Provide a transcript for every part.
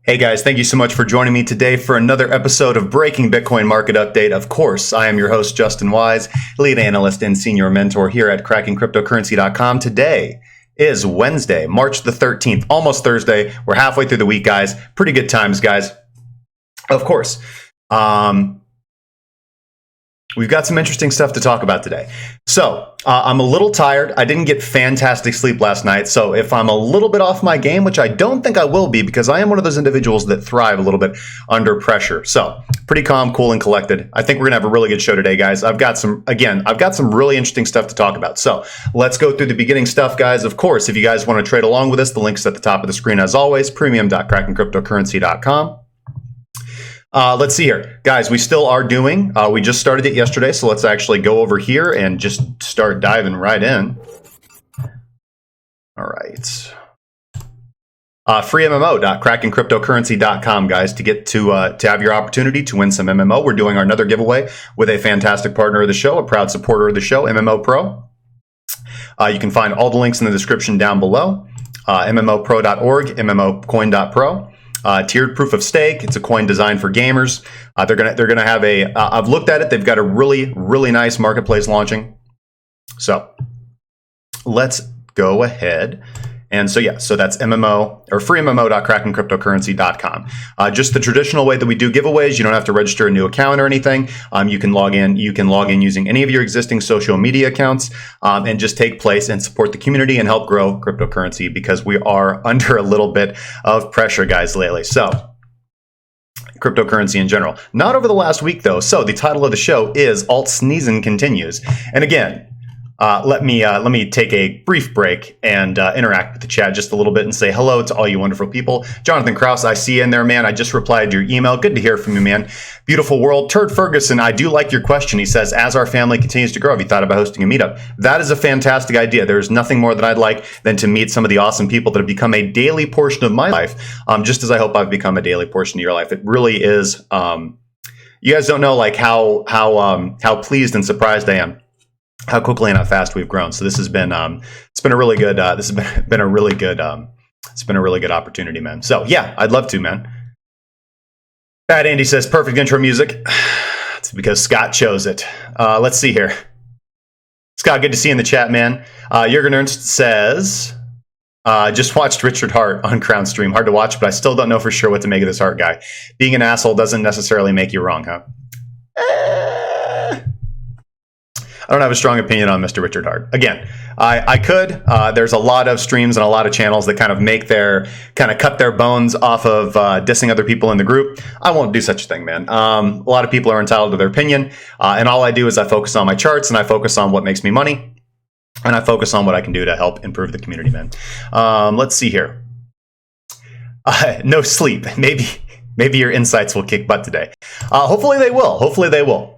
Hey guys, thank you so much for joining me today for another episode of Breaking Bitcoin Market Update. Of course, I am your host, Justin Wise, lead analyst and senior mentor here at CrackingCryptocurrency.com. Today is Wednesday, March the 13th, almost Thursday. We're halfway through the week, guys. Pretty good times, guys. Of course, we've got some interesting stuff to talk about today. So I'm a little tired. I didn't get fantastic sleep last night. So if I'm a little bit off my game, which I don't think I will be because I am one of those individuals that thrive a little bit under pressure. So pretty calm, cool, and collected. I think we're going to have a really good show today, guys. I've got some really interesting stuff to talk about. So let's go through the beginning stuff, guys. Of course, if you guys want to trade along with us, the link's at the top of the screen as always, premium.crackingcryptocurrency.com. Let's see here. Guys, we still are doing, we just started it yesterday, so let's actually go over here and just start diving right in. All right. freemmo.crackingcryptocurrency.com, guys, to get to have your opportunity to win some MMO. We're doing another giveaway with a fantastic partner of the show, a proud supporter of the show, MMO Pro. You can find all the links in the description down below, mmopro.org, mmocoin.pro. Tiered proof of stake. It's a coin designed for gamers. They're gonna have a. I've looked at it. They've got a really nice marketplace launching. So let's go ahead And so, yeah, so that's MMO or freemmo.krakencryptocurrency.com. Just the traditional way that we do giveaways. You don't have to register a new account or anything. You can log in. You can log in using any of your existing social media accounts and just take place and support the community and help grow cryptocurrency, because we are under a little bit of pressure, guys, lately. So cryptocurrency in general. Not over the last week, though. So the title of the show is Alt Sneezin Continues. And again, let me take a brief break and interact with the chat just a little bit and say hello to all you wonderful people. Jonathan Krause, I see you in there, man. I just replied to your email. Good to hear from you, man. Beautiful world. Turd Ferguson, I do like your question. He says, as our family continues to grow, have you thought about hosting a meetup? That is a fantastic idea. There's nothing more that I'd like than to meet some of the awesome people that have become a daily portion of my life, just as I hope I've become a daily portion of your life. It really is. You guys don't know like how pleased and surprised I am how quickly and how fast we've grown. So this has been it's been a really good it's been a really good opportunity, man. So yeah, I'd love to, man. Bad Andy says perfect intro music. It's because Scott chose it. Let's see here. Scott, good to see you in the chat, man. Jürgen Ernst says just watched Richard Hart on Crown Stream. Hard to watch, but I still don't know for sure what to make of this Hart guy. Being an asshole doesn't necessarily make you wrong, huh? I don't have a strong opinion on Mr. Richard Hart. Again, I could. There's a lot of streams and a lot of channels that kind of cut their bones off of dissing other people in the group. I won't do such a thing, man. A lot of people are entitled to their opinion, and all I do is I focus on my charts and I focus on what makes me money, and I focus on what I can do to help improve the community, man. Let's see here. No sleep. Maybe your insights will kick butt today. Hopefully they will. Hopefully they will.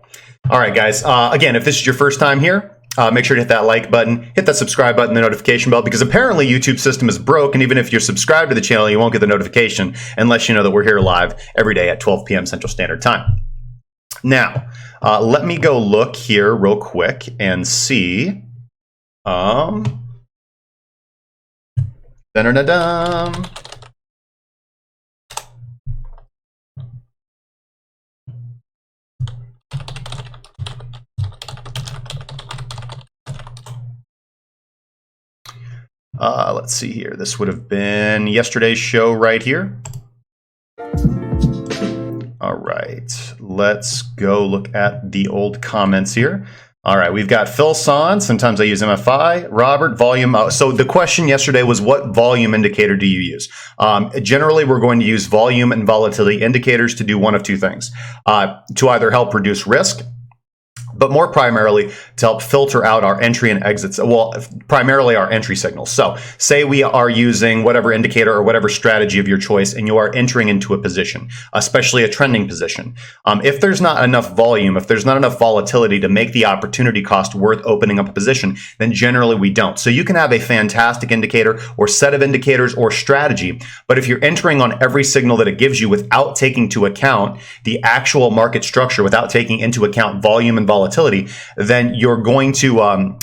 All right, guys. Again, if this is your first time here, make sure to hit that like button, hit that subscribe button, the notification bell, because apparently YouTube's system is broke, and even if you're subscribed to the channel, you won't get the notification unless you know that we're here live every day at 12 p.m. Central Standard Time. Now, let me go look here real quick and see. Da-da-da-dum. Let's see here. This would have been yesterday's show right here. All right, let's go look at the old comments here. All right, we've got Phil Son. Sometimes I use MFI. Robert, volume. So the question yesterday was, what volume indicator do you use? Generally, we're going to use volume and volatility indicators to do one of two things. To either help reduce risk, but more primarily to help filter out our entry and exits. Well, primarily our entry signals. So say we are using whatever indicator or whatever strategy of your choice, and you are entering into a position, especially a trending position. If there's not enough volume, if there's not enough volatility to make the opportunity cost worth opening up a position, then generally we don't. So you can have a fantastic indicator or set of indicators or strategy, but if you're entering on every signal that it gives you without taking into account the actual market structure, without taking into account volume and volatility, then you're going to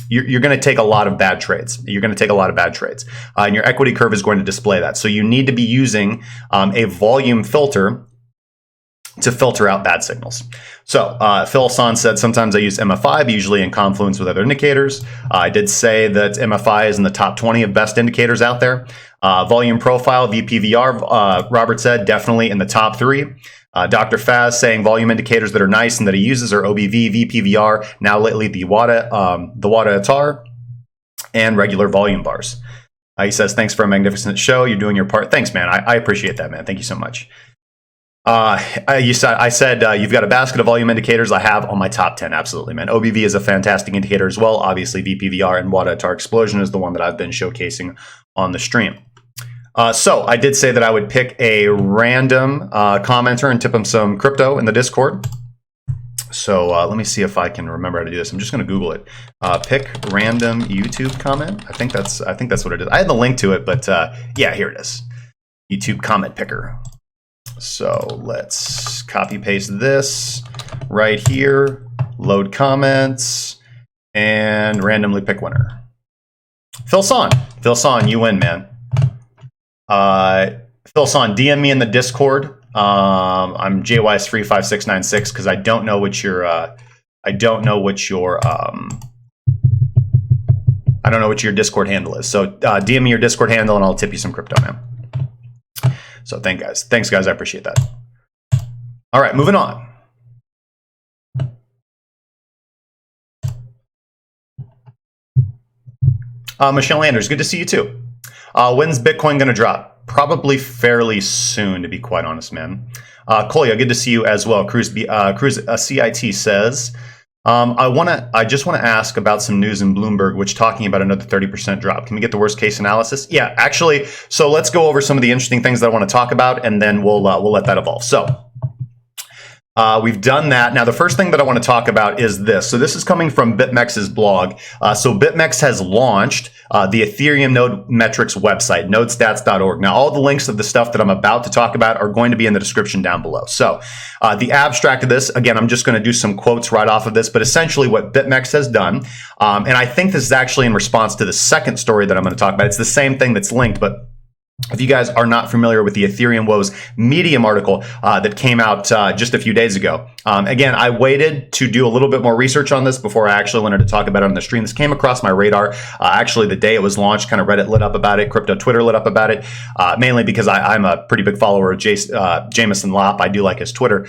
take a lot of bad trades. You're going to take a lot of bad trades, and your equity curve is going to display that. So you need to be using a volume filter to filter out bad signals. So Phil Son said, sometimes I use MFI, but usually in confluence with other indicators. I did say that MFI is in the top 20 of best indicators out there. Volume profile, VPVR, Robert said, definitely in the top 3. Dr. Faz saying volume indicators that are nice and that he uses are OBV, VPVR, now lately the WADA ATAR, and regular volume bars. He says, thanks for a magnificent show. You're doing your part. Thanks, man. I appreciate that, man. Thank you so much. I said you've got a basket of volume indicators. I have on my top 10. Absolutely, man. OBV is a fantastic indicator as well. Obviously, VPVR and WADA ATAR explosion is the one that I've been showcasing on the stream. So I did say that I would pick a random commenter and tip him some crypto in the Discord. So let me see if I can remember how to do this. I'm just going to Google it. Pick random YouTube comment. I think that's what it is. I had the link to it, but yeah, here it is. YouTube comment picker. So let's copy paste this right here. Load comments and randomly pick winner. Phil Son, you win, man. Phil Son, DM me in the Discord. I'm JYS35696 because I don't know what your I don't know what your Discord handle is. So DM me your Discord handle and I'll tip you some crypto, man. So thanks guys. I appreciate that. All right, moving on. Michelle Anders, good to see you too. When's Bitcoin going to drop? Probably fairly soon, to be quite honest, man. Kolya, good to see you as well. Cruz CIT says, I just want to ask about some news in Bloomberg, which talking about another 30% drop. Can we get the worst case analysis? Yeah, actually. So let's go over some of the interesting things that I want to talk about, and then we'll let that evolve. So we've done that. Now, the first thing that I want to talk about is this. So this is coming from BitMEX's blog. So BitMEX has launched the Ethereum node metrics website, nodestats.org. Now, all the links of the stuff that I'm about to talk about are going to be in the description down below. So the abstract of this, again, I'm just going to do some quotes right off of this, but essentially what BitMEX has done, and I think this is actually in response to the second story that I'm going to talk about. It's the same thing that's linked, but if you guys are not familiar with the Ethereum Woes Medium article that came out just a few days ago, again, I waited to do a little bit more research on this before I actually wanted to talk about it on the stream. This came across my radar actually the day it was launched. Kind of Reddit lit up about it, crypto Twitter lit up about it, mainly because I'm a pretty big follower of Jameson Lopp. I do like his Twitter.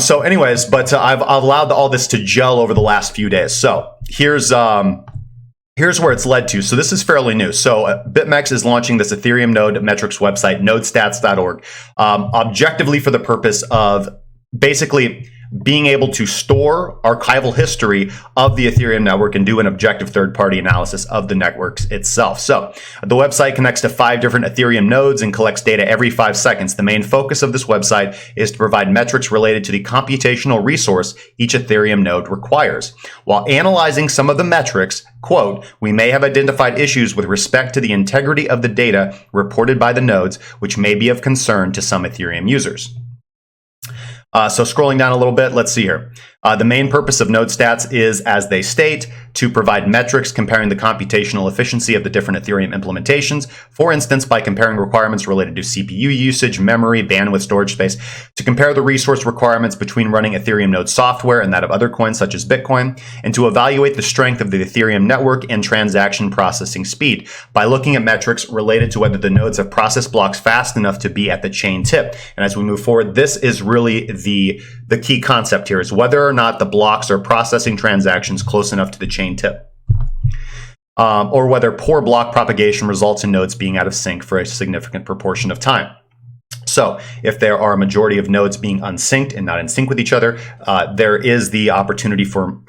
So anyways, but I've allowed all this to gel over the last few days. So here's where it's led to. So this is fairly new. So BitMEX is launching this Ethereum node metrics website, nodestats.org, objectively for the purpose of basically being able to store archival history of the Ethereum network and do an objective third-party analysis of the networks itself. So the website connects to 5 different Ethereum nodes and collects data every 5 seconds. The main focus of this website is to provide metrics related to the computational resource each Ethereum node requires. While analyzing some of the metrics, quote, we may have identified issues with respect to the integrity of the data reported by the nodes, which may be of concern to some Ethereum users. So scrolling down a little bit, let's see here. The main purpose of node stats is, as they state, to provide metrics comparing the computational efficiency of the different Ethereum implementations. For instance, by comparing requirements related to CPU usage, memory, bandwidth, storage space, to compare the resource requirements between running Ethereum node software and that of other coins such as Bitcoin, and to evaluate the strength of the Ethereum network and transaction processing speed by looking at metrics related to whether the nodes have processed blocks fast enough to be at the chain tip. And as we move forward, this is really the key concept here, is whether or not the blocks are processing transactions close enough to the chain tip, or whether poor block propagation results in nodes being out of sync for a significant proportion of time. So if there are a majority of nodes being unsynced and not in sync with each other, there is the opportunity for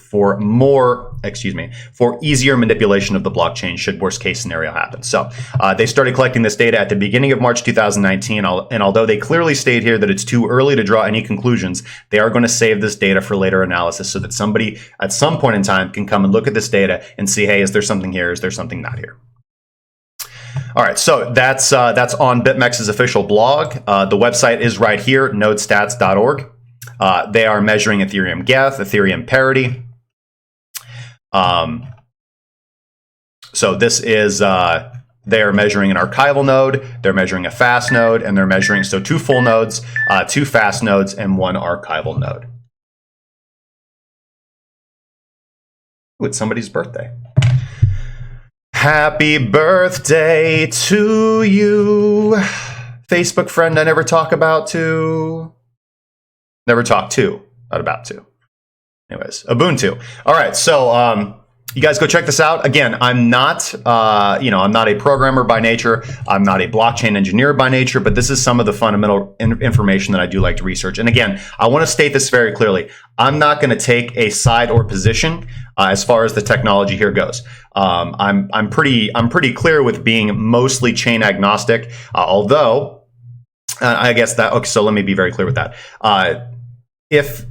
easier manipulation of the blockchain should worst case scenario happen. So they started collecting this data at the beginning of March 2019, and although they clearly state here that it's too early to draw any conclusions, they are going to save this data for later analysis so that somebody at some point in time can come and look at this data and see, hey, is there something here? Is there something not here? All right, so that's on BitMEX's official blog. The website is right here, nodestats.org. They are measuring Ethereum Geth, Ethereum parity. So this is, they are measuring an archival node, they're measuring a fast node, and they're measuring, so 2 full nodes, 2 fast nodes, and 1 archival node. Ooh, it's somebody's birthday. Happy birthday to you, Facebook friend I never talk about to. Never talk to, not about to. Anyways, Ubuntu. All right, so you guys go check this out. Again, I'm not, I'm not a programmer by nature. I'm not a blockchain engineer by nature, but this is some of the fundamental information that I do like to research. And again, I want to state this very clearly. I'm not going to take a side or position as far as the technology here goes. I'm pretty clear with being mostly chain agnostic, although I guess that, okay, so let me be very clear with that. If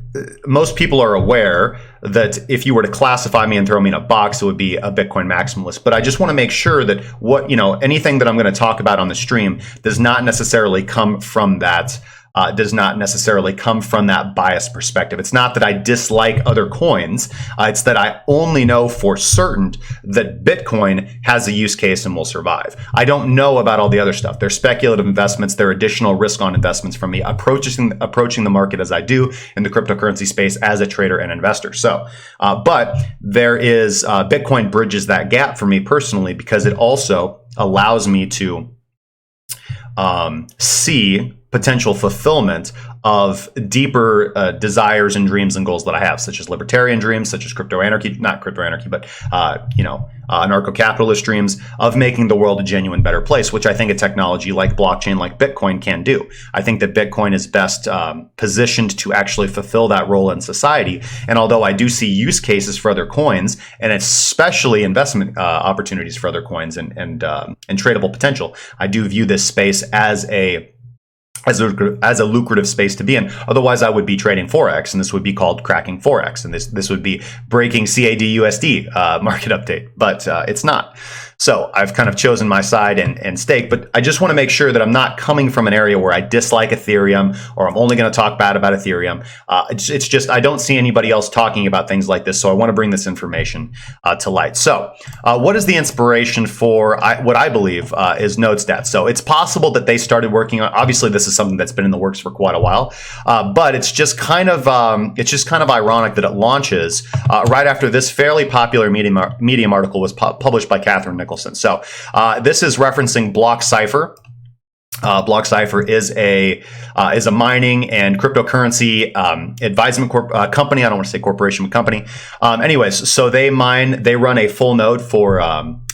most people are aware that if you were to classify me and throw me in a box, it would be a Bitcoin maximalist. But I just want to make sure that anything that I'm going to talk about on the stream does not necessarily come from that does not necessarily come from that biased perspective. It's not that I dislike other coins. It's that I only know for certain that Bitcoin has a use case and will survive. I don't know about all the other stuff. They're speculative investments. They're additional risk on investments from me approaching the market as I do in the cryptocurrency space as a trader and investor. So, but there is Bitcoin bridges that gap for me personally because it also allows me to see potential fulfillment of deeper desires and dreams and goals that I have, such as libertarian dreams, such as crypto anarchy, not crypto anarchy, but anarcho-capitalist dreams of making the world a genuine better place, which I think a technology like blockchain, like Bitcoin can do. I think that Bitcoin is best positioned to actually fulfill that role in society. And although I do see use cases for other coins, and especially investment opportunities for other coins and tradable potential, I do view this space as a lucrative space to be in. Otherwise, I would be trading Forex, and this would be called cracking Forex, and this would be breaking CAD-USD market update, but it's not. So I've kind of chosen my side and stake, but I just want to make sure that I'm not coming from an area where I dislike Ethereum or I'm only going to talk bad about Ethereum. It's just I don't see anybody else talking about things like this, so I want to bring this information to light. So what is the inspiration for what I believe is NodeStats? So it's possible that they started working on, obviously this is something that's been in the works for quite a while, but it's just kind of ironic that it launches right after this fairly popular Medium article was published by Catherine Nicholson. So this is referencing BlockCypher. BlockCypher is a mining and cryptocurrency advisement company. I don't want to say corporation, but company. Anyways, so they run a full node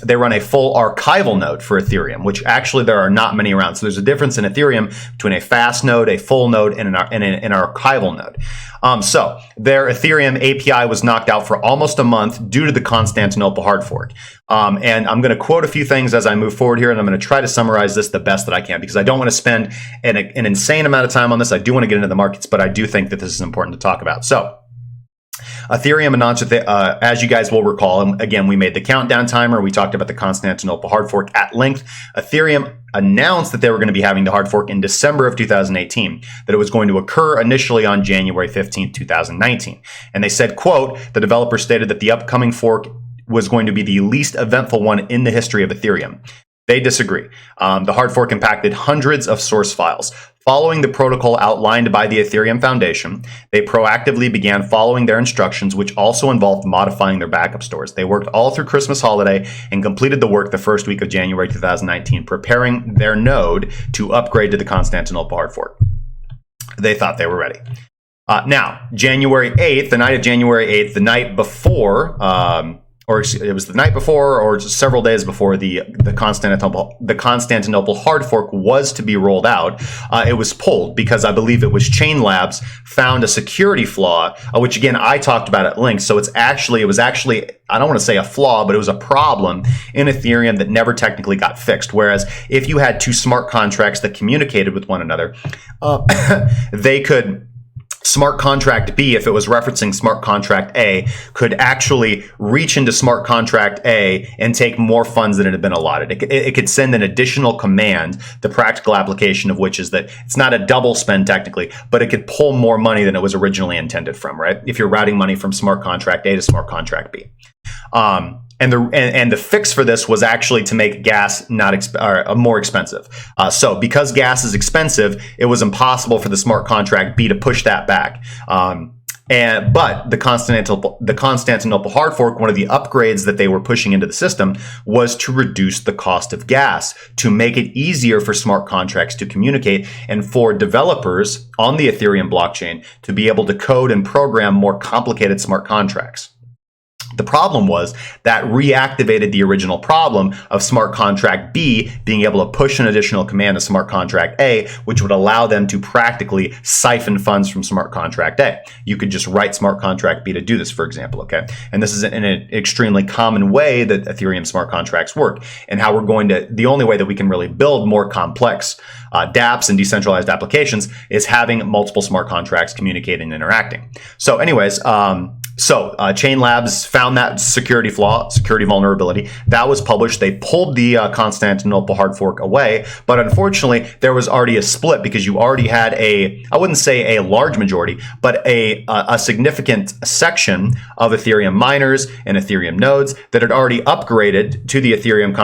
they run a full archival node for Ethereum, which actually there are not many around. So there's a difference in Ethereum between a fast node, a full node, and an archival node. So their Ethereum API was knocked out for almost a month due to the Constantinople hard fork. And I'm going to quote a few things as I move forward here, and I'm going to try to summarize this the best that I can because I don't want to spend an insane amount of time on this. I do want to get into the markets, but I do think that this is important to talk about. So Ethereum announced, as you guys will recall, and again, we made the countdown timer. We talked about the Constantinople hard fork at length. Ethereum announced that they were going to be having the hard fork in December of 2018, that it was going to occur initially on January 15th, 2019. And they said, quote, the developer stated that the upcoming fork was going to be the least eventful one in the history of Ethereum. They disagree. The hard fork impacted hundreds of source files. Following the protocol outlined by the Ethereum Foundation, they proactively began following their instructions, which also involved modifying their backup stores. They worked all through Christmas holiday and completed the work the first week of January 2019, preparing their node to upgrade to the Constantinople hard fork. They thought they were ready. Now, January 8th, the night of January 8th, the night before, or it was the night before or several days before the Constantinople hard fork was to be rolled out, it was pulled because I believe it was Chain Labs found a security flaw, which again, I talked about at length. So it was actually, I don't want to say a flaw, but it was a problem in Ethereum that never technically got fixed. Whereas if you had two smart contracts that communicated with one another, they could, smart contract B, if it was referencing smart contract A, could actually reach into smart contract A and take more funds than it had been allotted. It could send an additional command, the practical application of which is that it's not a double spend technically, but it could pull more money than it was originally intended from, right? If you're routing money from smart contract A to smart contract B. And the fix for this was actually to make gas more expensive. So because gas is expensive, it was impossible for the smart contract B to push that back. But the Constantinople hard fork, one of the upgrades that they were pushing into the system was to reduce the cost of gas, to make it easier for smart contracts to communicate and for developers on the Ethereum blockchain to be able to code and program more complicated smart contracts. The problem was that reactivated the original problem of smart contract B being able to push an additional command to smart contract A, which would allow them to practically siphon funds from smart contract A. You could just write smart contract B to do this, for example, okay? And this is an extremely common way that Ethereum smart contracts work, and how the only way that we can really build more complex dApps and decentralized applications is having multiple smart contracts communicating and interacting. So anyways, Chain Labs found that security vulnerability. That was published. They pulled the Constantinople hard fork away, but unfortunately, there was already a split because you already had I wouldn't say a large majority, but a significant section of Ethereum miners and Ethereum nodes that had already upgraded to the Ethereum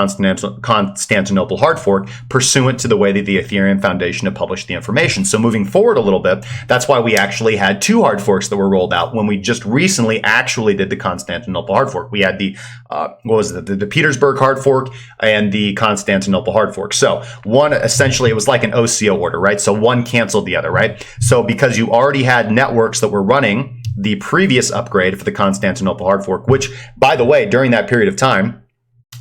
Constantinople hard fork pursuant to the way that the Ethereum Foundation had published the information. So moving forward a little bit, that's why we actually had 2 hard forks that were rolled out when we just recently actually did the Constantinople hard fork. We had the the Petersburg hard fork and the Constantinople hard fork. So one, essentially it was like an OCO order, right? So one canceled the other, right? So because you already had networks that were running the previous upgrade for the Constantinople hard fork, which, by the way, during that period of time,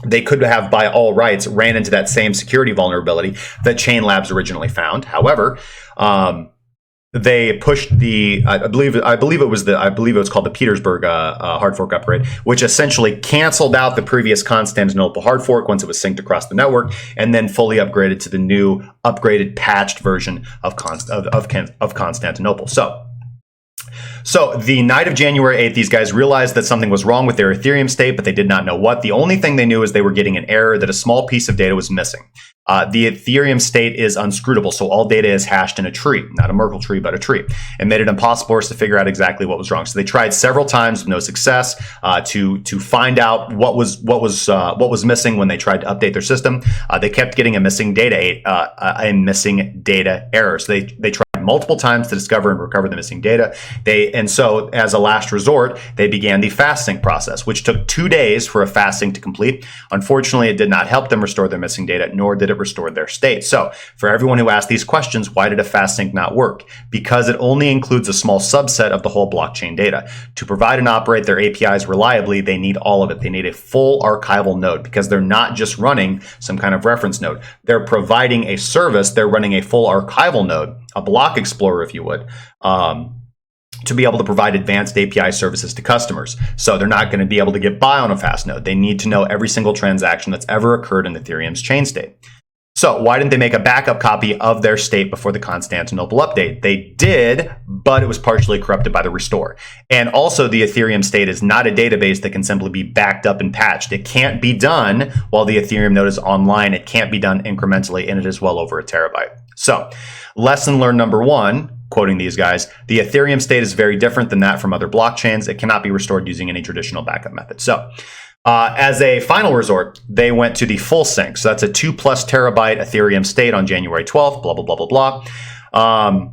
they could have, by all rights, ran into that same security vulnerability that Chain Labs originally found. However, they pushed I believe it was called the Petersburg hard fork upgrade, which essentially canceled out the previous Constantinople hard fork once it was synced across the network, and then fully upgraded to the new upgraded patched version of Constantinople. So the night of January 8th, these guys realized that something was wrong with their Ethereum state, but they did not know what. The only thing they knew is they were getting an error that a small piece of data was missing. The Ethereum state is unscrutable, so all data is hashed in a tree, not a Merkle tree, but a tree. It made it impossible for us to figure out exactly what was wrong. So they tried several times with no success to find out what was missing when they tried to update their system. They kept getting a missing data error. So they tried multiple times to discover and recover the missing data. And so as a last resort, they began the fast sync process, which took 2 days for a fast sync to complete. Unfortunately, it did not help them restore their missing data, nor did it restore their state. So for everyone who asked these questions, why did a fast sync not work? Because it only includes a small subset of the whole blockchain data. To provide and operate their APIs reliably, they need all of it. They need a full archival node, because they're not just running some kind of reference node. They're providing a service. They're running a full archival node, a block explorer, if you would, to be able to provide advanced API services to customers. So they're not going to be able to get by on a fast node. They need to know every single transaction that's ever occurred in Ethereum's chain state. So why didn't they make a backup copy of their state before the Constantinople update? They did, but it was partially corrupted by the restore. And also, the Ethereum state is not a database that can simply be backed up and patched. It can't be done while the Ethereum node is online. It can't be done incrementally, and it is well over a terabyte. So lesson learned number 1, quoting these guys, the Ethereum state is very different than that from other blockchains. It cannot be restored using any traditional backup method. So as a final resort, they went to the full sync. So that's a 2+ terabyte Ethereum state on January 12th, blah, blah, blah, blah, blah.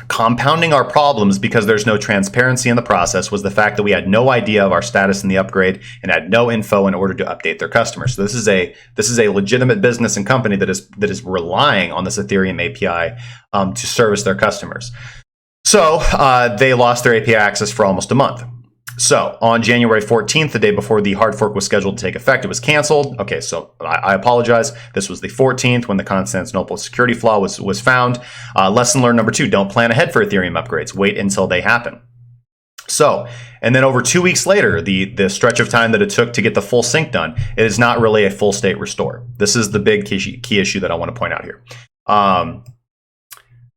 Compounding our problems because there's no transparency in the process was the fact that we had no idea of our status in the upgrade and had no info in order to update their customers. So this is a legitimate business and company that is relying on this Ethereum API to service their customers. So they lost their API access for almost a month. So on January 14th, the day before the hard fork was scheduled to take effect, it was canceled. Okay, so I apologize. This was the 14th when the Constantinople security flaw was found. Lesson learned number 2, don't plan ahead for Ethereum upgrades. Wait until they happen. So, and then over 2 weeks later, the stretch of time that it took to get the full sync done, it is not really a full state restore. This is the big key issue that I want to point out here.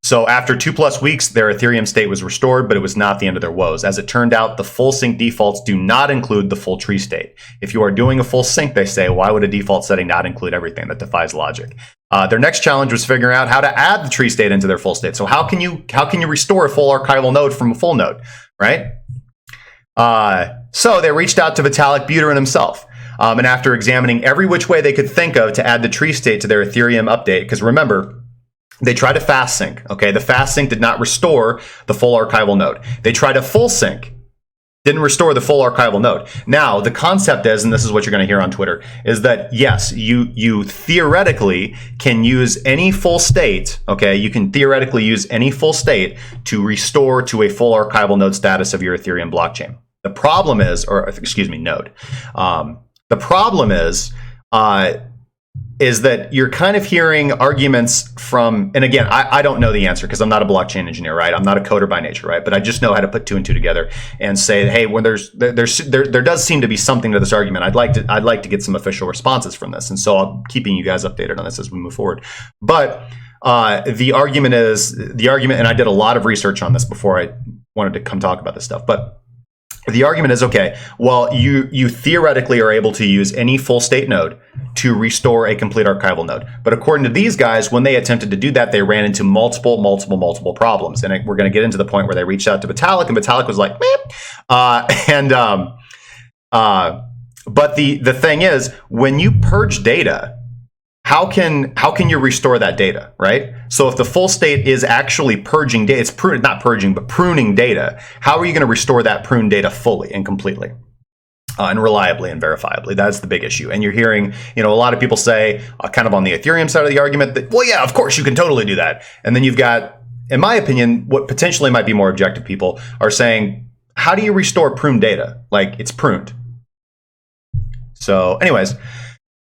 So after 2+ weeks, their Ethereum state was restored, but it was not the end of their woes. As it turned out, the full sync defaults do not include the full tree state. If you are doing a full sync, they say, why would a default setting not include everything? That defies logic. Their next challenge was figuring out how to add the tree state into their full state. So how can you restore a full archival node from a full node, right? So they reached out to Vitalik Buterin himself. And after examining every which way they could think of to add the tree state to their Ethereum update, because remember, they tried a fast sync, okay? The fast sync did not restore the full archival node. They tried a full sync, didn't restore the full archival node. Now, the concept is, and this is what you're going to hear on Twitter, is that yes, you theoretically can use any full state, okay? You can theoretically use any full state to restore to a full archival node status of your Ethereum blockchain. The problem is, node. The problem is that you're kind of hearing arguments from, and again, I don't know the answer because I'm not a blockchain engineer, right? I'm not a coder by nature, right? But I just know how to put 2 and 2 together and say, hey, when there does seem to be something to this argument. I'd like to get some official responses from this, and so I'm keeping you guys updated on this as we move forward. But the argument, and I did a lot of research on this before I wanted to come talk about this stuff, but The argument is, okay, well, you theoretically are able to use any full state node to restore a complete archival node. But according to these guys, when they attempted to do that, they ran into multiple problems. And we're going to get into the point where they reached out to Vitalik, and Vitalik was like, meh. But the thing is, when you purge data, how can you restore that data, right? So if the full state is actually purging data, it's not purging, but pruning data, how are you going to restore that pruned data fully and completely? And reliably and verifiably? That's the big issue. And you're hearing, a lot of people say, kind of on the Ethereum side of the argument, that, well, yeah, of course you can totally do that. And then you've got, in my opinion, what potentially might be more objective people are saying, how do you restore pruned data? Like, it's pruned. So anyways,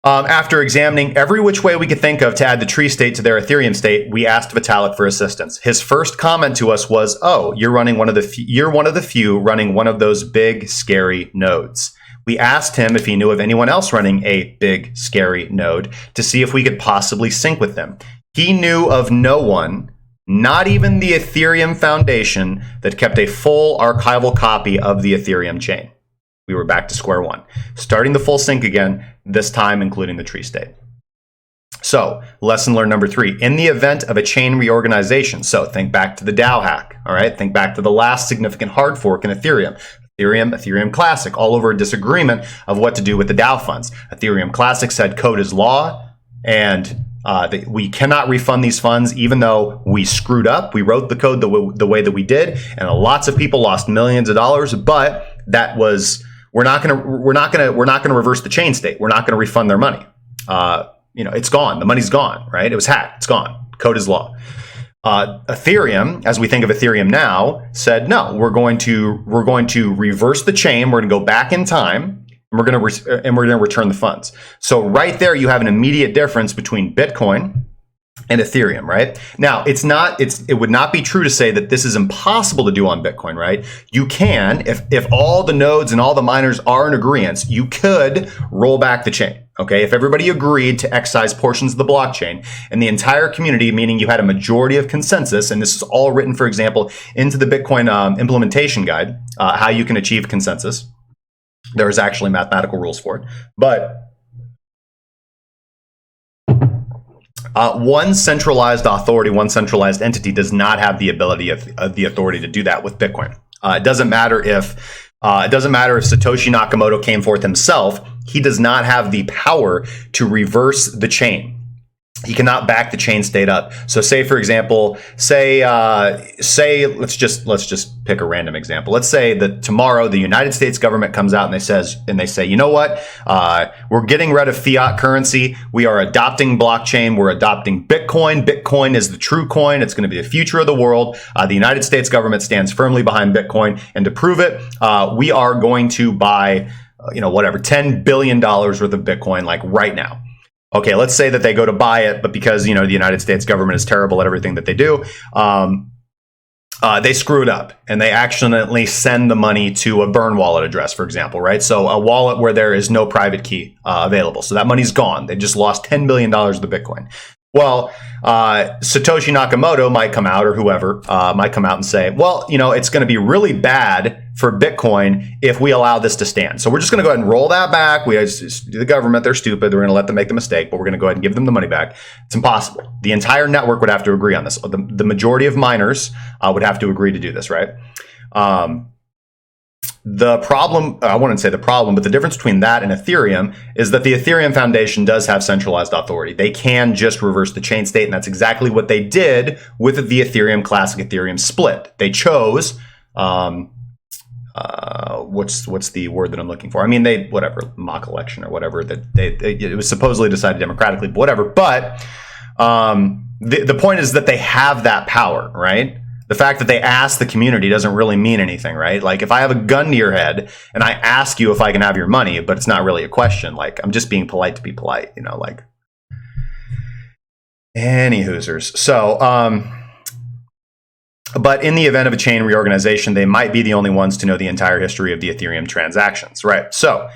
after examining every which way we could think of to add the tree state to their Ethereum state, we asked Vitalik for assistance. His first comment to us was, "Oh, you're one of the few running one of those big scary nodes." We asked him if he knew of anyone else running a big scary node to see if we could possibly sync with them. He knew of no one, not even the Ethereum Foundation, that kept a full archival copy of the Ethereum chain. We were back to square one, starting the full sync again, this time including the tree state. So, lesson learned number 3, in the event of a chain reorganization, so think back to the DAO hack, all right? Think back to the last significant hard fork in Ethereum. Ethereum Classic, all over a disagreement of what to do with the DAO funds. Ethereum Classic said code is law, and we cannot refund these funds, even though we screwed up. We wrote the code the way that we did, and lots of people lost millions of dollars, but that was... We're not going to reverse the chain state. We're not going to refund their money. It's gone. The money's gone, right? It was hacked. It's gone. Code is law. Ethereum, as we think of Ethereum now, said no. We're going to reverse the chain. We're going to go back in time, and we're going to return the funds. So right there, you have an immediate difference between Bitcoin and Ethereum, right? Now, it would not be true to say that this is impossible to do on Bitcoin, right? You can, if all the nodes and all the miners are in agreement, you could roll back the chain, okay? If everybody agreed to excise portions of the blockchain and the entire community, meaning you had a majority of consensus, and this is all written, for example, into the Bitcoin implementation guide, how you can achieve consensus. There's actually mathematical rules for it, but one centralized authority, one centralized entity does not have the ability of the authority to do that with Bitcoin. It doesn't matter if Satoshi Nakamoto came forth himself. He does not have the power to reverse the chain. He cannot back the chain state up. So say, for example, let's just pick a random example. Let's say that tomorrow the United States government comes out and they say, you know what? We're getting rid of fiat currency. We are adopting blockchain. We're adopting Bitcoin. Bitcoin is the true coin. It's going to be the future of the world. The United States government stands firmly behind Bitcoin. And to prove it, we are going to buy, $10 billion worth of Bitcoin, like right now. Okay, let's say that they go to buy it, but because, the United States government is terrible at everything that they do, they screw it up and they accidentally send the money to a burn wallet address, for example, right? So a wallet where there is no private key available. So that money's gone. They just lost $10 billion of the Bitcoin. Well, Satoshi Nakamoto might come out, or whoever might come out and say, well, it's going to be really bad for Bitcoin if we allow this to stand. So we're just going to go ahead and roll that back. The government, they're stupid. We're going to let them make the mistake, but we're going to go ahead and give them the money back. It's impossible. The entire network would have to agree on this. The majority of miners would have to agree to do this, right? The problem, I wouldn't say the problem, but the difference between that and Ethereum is that the Ethereum Foundation does have centralized authority. They can just reverse the chain state, and that's exactly what they did with the Ethereum Classic Ethereum split. They chose, what's the word that I'm looking for? I mean, mock election or whatever, that it was supposedly decided democratically, but whatever. But the point is that they have that power, right? The fact that they ask the community doesn't really mean anything, right? Like, if I have a gun to your head and I ask you if I can have your money, but it's not really a question, like, I'm just being polite to be polite, any hoosers. So, but in the event of a chain reorganization, they might be the only ones to know the entire history of the Ethereum transactions, right? So,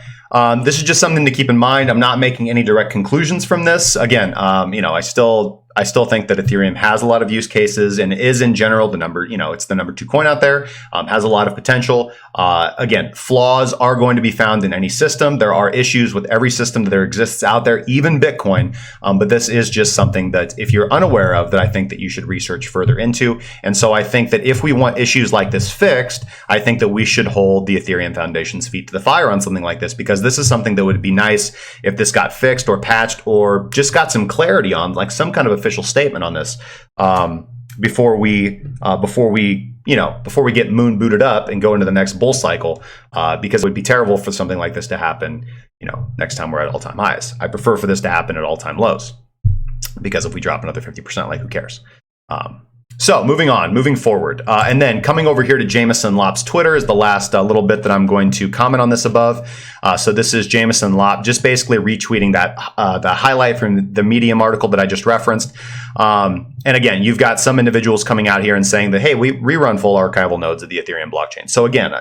this is just something to keep in mind. I'm not making any direct conclusions from this. Again, I still think that Ethereum has a lot of use cases and is in general the number, it's the number 2 coin out there, has a lot of potential. Again, flaws are going to be found in any system. There are issues with every system that there exists out there, even Bitcoin. But this is just something that if you're unaware of, that I think that you should research further into. And so I think that if we want issues like this fixed, I think that we should hold the Ethereum Foundation's feet to the fire on something like this, because this is something that would be nice if this got fixed or patched or just got some clarity on, like some kind of official statement on this before we get moon booted up and go into the next bull cycle, because it would be terrible for something like this to happen, next time we're at all-time highs. I prefer for this to happen at all-time lows, because if we drop another 50%, like, who cares? So moving forward, and then coming over here to Jameson Lopp's Twitter is the last little bit that I'm going to comment on this above. So this is Jameson Lopp just basically retweeting that the highlight from the Medium article that I just referenced. And again, you've got some individuals coming out here and saying that, hey, we rerun full archival nodes of the Ethereum blockchain. So again,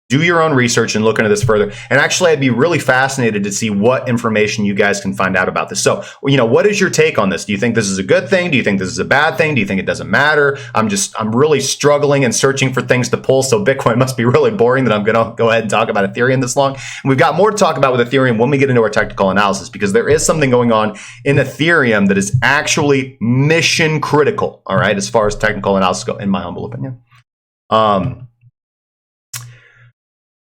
do your own research and look into this further. And actually, I'd be really fascinated to see what information you guys can find out about this. So, what is your take on this? Do you think this is a good thing? Do you think this is a bad thing? Do you think it doesn't matter? I'm really struggling and searching for things to pull. So Bitcoin must be really boring that I'm going to go ahead and talk about Ethereum this long. And we've got more to talk about with Ethereum when we get into our technical analysis, because there is something going on in Ethereum that is actually mission critical. All right. As far as technical analysis go, in my humble opinion.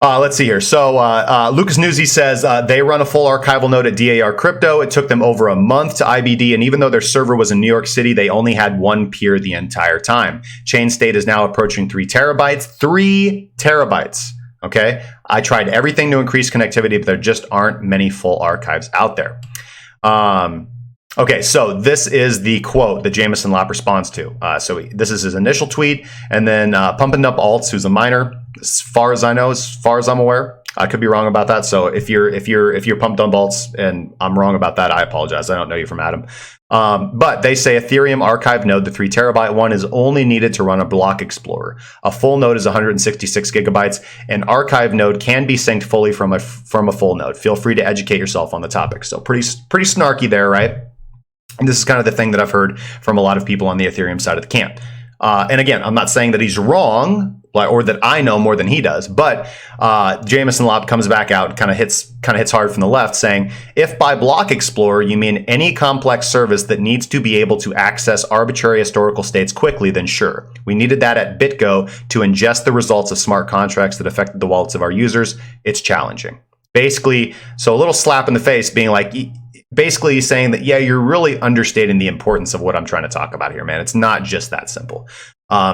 Let's see here. So Lucas Newsy says they run a full archival node at DAR Crypto. It took them over a month to IBD, and even though their server was in New York City, they only had one peer the entire time. Chain state is now approaching 3 terabytes. 3 terabytes. Okay. I tried everything to increase connectivity, but there just aren't many full archives out there. Okay, so this is the quote that Jameson Lopp responds to. So this is his initial tweet, and then Pumping Up Alts, who's a miner, as far as I know, as far as I'm aware. I could be wrong about that. So if you're Pumped Up Alts and I'm wrong about that, I apologize. I don't know you from Adam. But they say Ethereum archive node, the 3 terabyte one, is only needed to run a block explorer. A full node is 166 gigabytes. An archive node can be synced fully from a full node. Feel free to educate yourself on the topic. So pretty snarky there, right? And this is kind of the thing that I've heard from a lot of people on the Ethereum side of the camp. And again, I'm not saying that he's wrong, or that I know more than he does, but Jameson Lopp comes back out and kind of hits hard from the left, saying, if by block explorer you mean any complex service that needs to be able to access arbitrary historical states quickly, then sure. We needed that at BitGo to ingest the results of smart contracts that affected the wallets of our users. It's challenging. Basically, so a little slap in the face, being like, basically saying that, yeah, you're really understating the importance of what I'm trying to talk about here, man. It's not just that simple.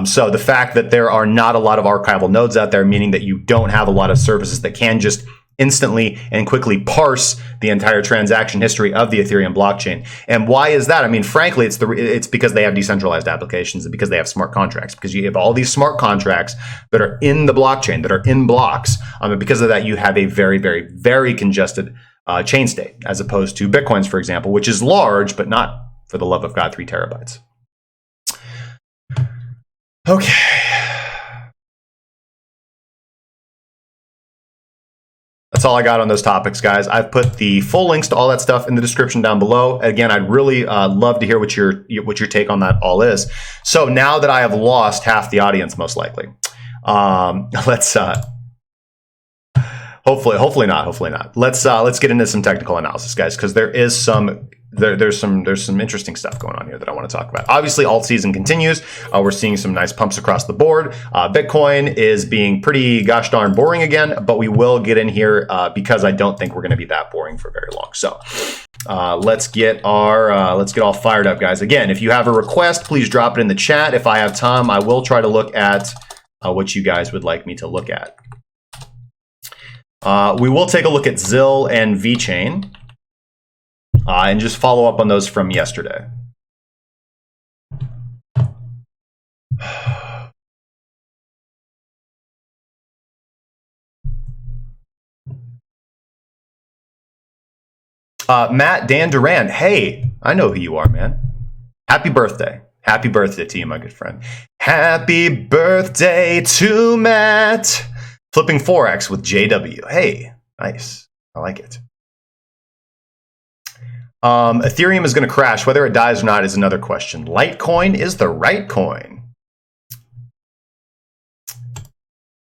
So the fact that there are not a lot of archival nodes out there, meaning that you don't have a lot of services that can just instantly and quickly parse the entire transaction history of the Ethereum blockchain. And why is that? I mean, frankly, it's because they have decentralized applications and because they have smart contracts, because you have all these smart contracts that are in the blockchain, that are in blocks. And because of that, you have a very, very, very congested chain state, as opposed to Bitcoin's, for example, which is large, but not, for the love of God, 3 terabytes. Okay. That's all I got on those topics, guys. I've put the full links to all that stuff in the description down below. Again, I'd really love to hear what your take on that all is. So now that I have lost half the audience, most likely, let's hopefully not. Let's get into some technical analysis, guys, because there's some interesting stuff going on here that I want to talk about. Obviously, alt season continues. We're seeing some nice pumps across the board. Bitcoin is being pretty gosh darn boring again, but we will get in here because I don't think we're going to be that boring for very long. So let's get all fired up, guys. Again, if you have a request, please drop it in the chat. If I have time, I will try to look at what you guys would like me to look at. We will take a look at ZIL and VeChain and just follow up on those from yesterday. Matt Dan Duran, hey, I know who you are, man. Happy birthday. Happy birthday to you, my good friend. Happy birthday to Matt. Flipping Forex with JW. Hey, nice. I like it. Ethereum is going to crash. Whether it dies or not is another question. Litecoin is the right coin.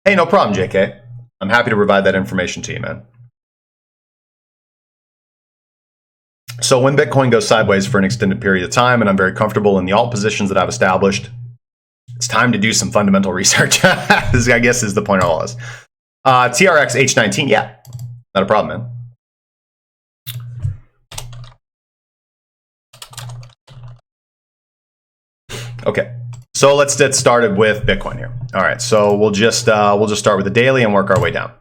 Hey, no problem, JK. I'm happy to provide that information to you, man. So when Bitcoin goes sideways for an extended period of time, and I'm very comfortable in the alt positions that I've established, it's time to do some fundamental research. This, I guess, is the point of all this. TRX H19, yeah, not a problem, man. Okay, so let's get started with Bitcoin here. All right, so we'll just start with the daily and work our way down.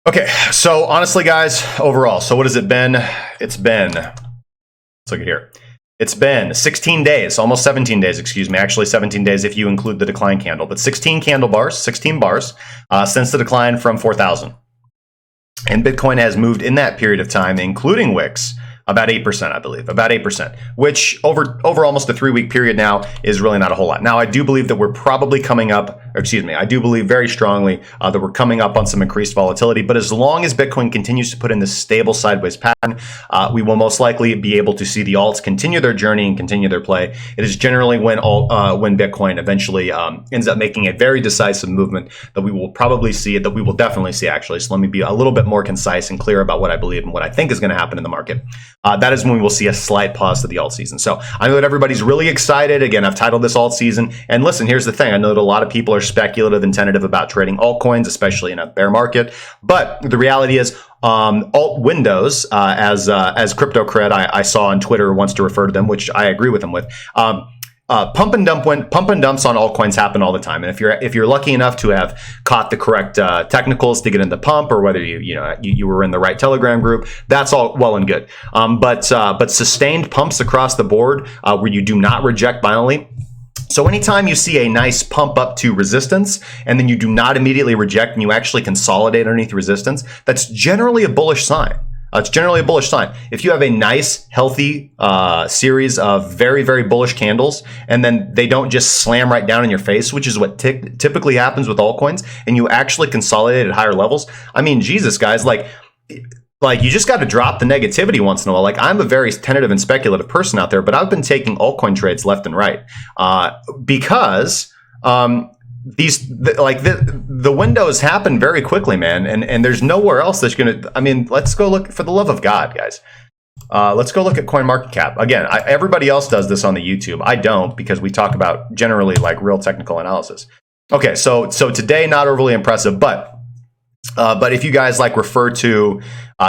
Okay, so honestly, guys, overall, so what has it been? It's been, let's look at here. It's been 16 days, almost 17 days, excuse me. Actually, 17 days if you include the decline candle, but 16 bars since the decline from 4,000. And Bitcoin has moved in that period of time, including wicks, about 8%, I believe, about 8%, which over almost a 3-week period now is really not a whole lot. Now, I do believe that we're probably coming up, or excuse me, I do believe very strongly that we're coming up on some increased volatility. But as long as Bitcoin continues to put in this stable sideways pattern, we will most likely be able to see the alts continue their journey and continue their play. It is generally when Bitcoin eventually ends up making a very decisive movement that we will probably see, that we will definitely see, actually. So let me be a little bit more concise and clear about what I believe and what I think is going to happen in the market. That is when we will see a slight pause to the alt season. So I know that everybody's really excited. Again, I've titled this alt season. And listen, here's the thing. I know that a lot of people are speculative and tentative about trading altcoins, especially in a bear market. But the reality is, alt windows, as crypto cred I saw on Twitter wants to refer to them, which I agree with them with. Pump and dumps on altcoins happen all the time, and if you're lucky enough to have caught the correct technicals to get into pump, or whether you were in the right Telegram group, that's all well and good. But sustained pumps across the board where you do not reject violently. So anytime you see a nice pump up to resistance and then you do not immediately reject and you actually consolidate underneath resistance, that's generally a bullish sign. It's generally a bullish sign. If you have a nice, healthy series of very, very bullish candles, and then they don't just slam right down in your face, which is what typically happens with altcoins, and you actually consolidate at higher levels. I mean, Jesus, guys, like you just got to drop the negativity once in a while. Like, I'm a very tentative and speculative person out there, but I've been taking altcoin trades left and right because the windows happen very quickly, man, and there's nowhere else that's gonna. I mean, let's go look, for the love of God, guys. Let's go look at CoinMarketCap again. Everybody else does this on the YouTube. I don't, because we talk about generally like real technical analysis. Okay, so today not overly impressive, but if you guys like refer to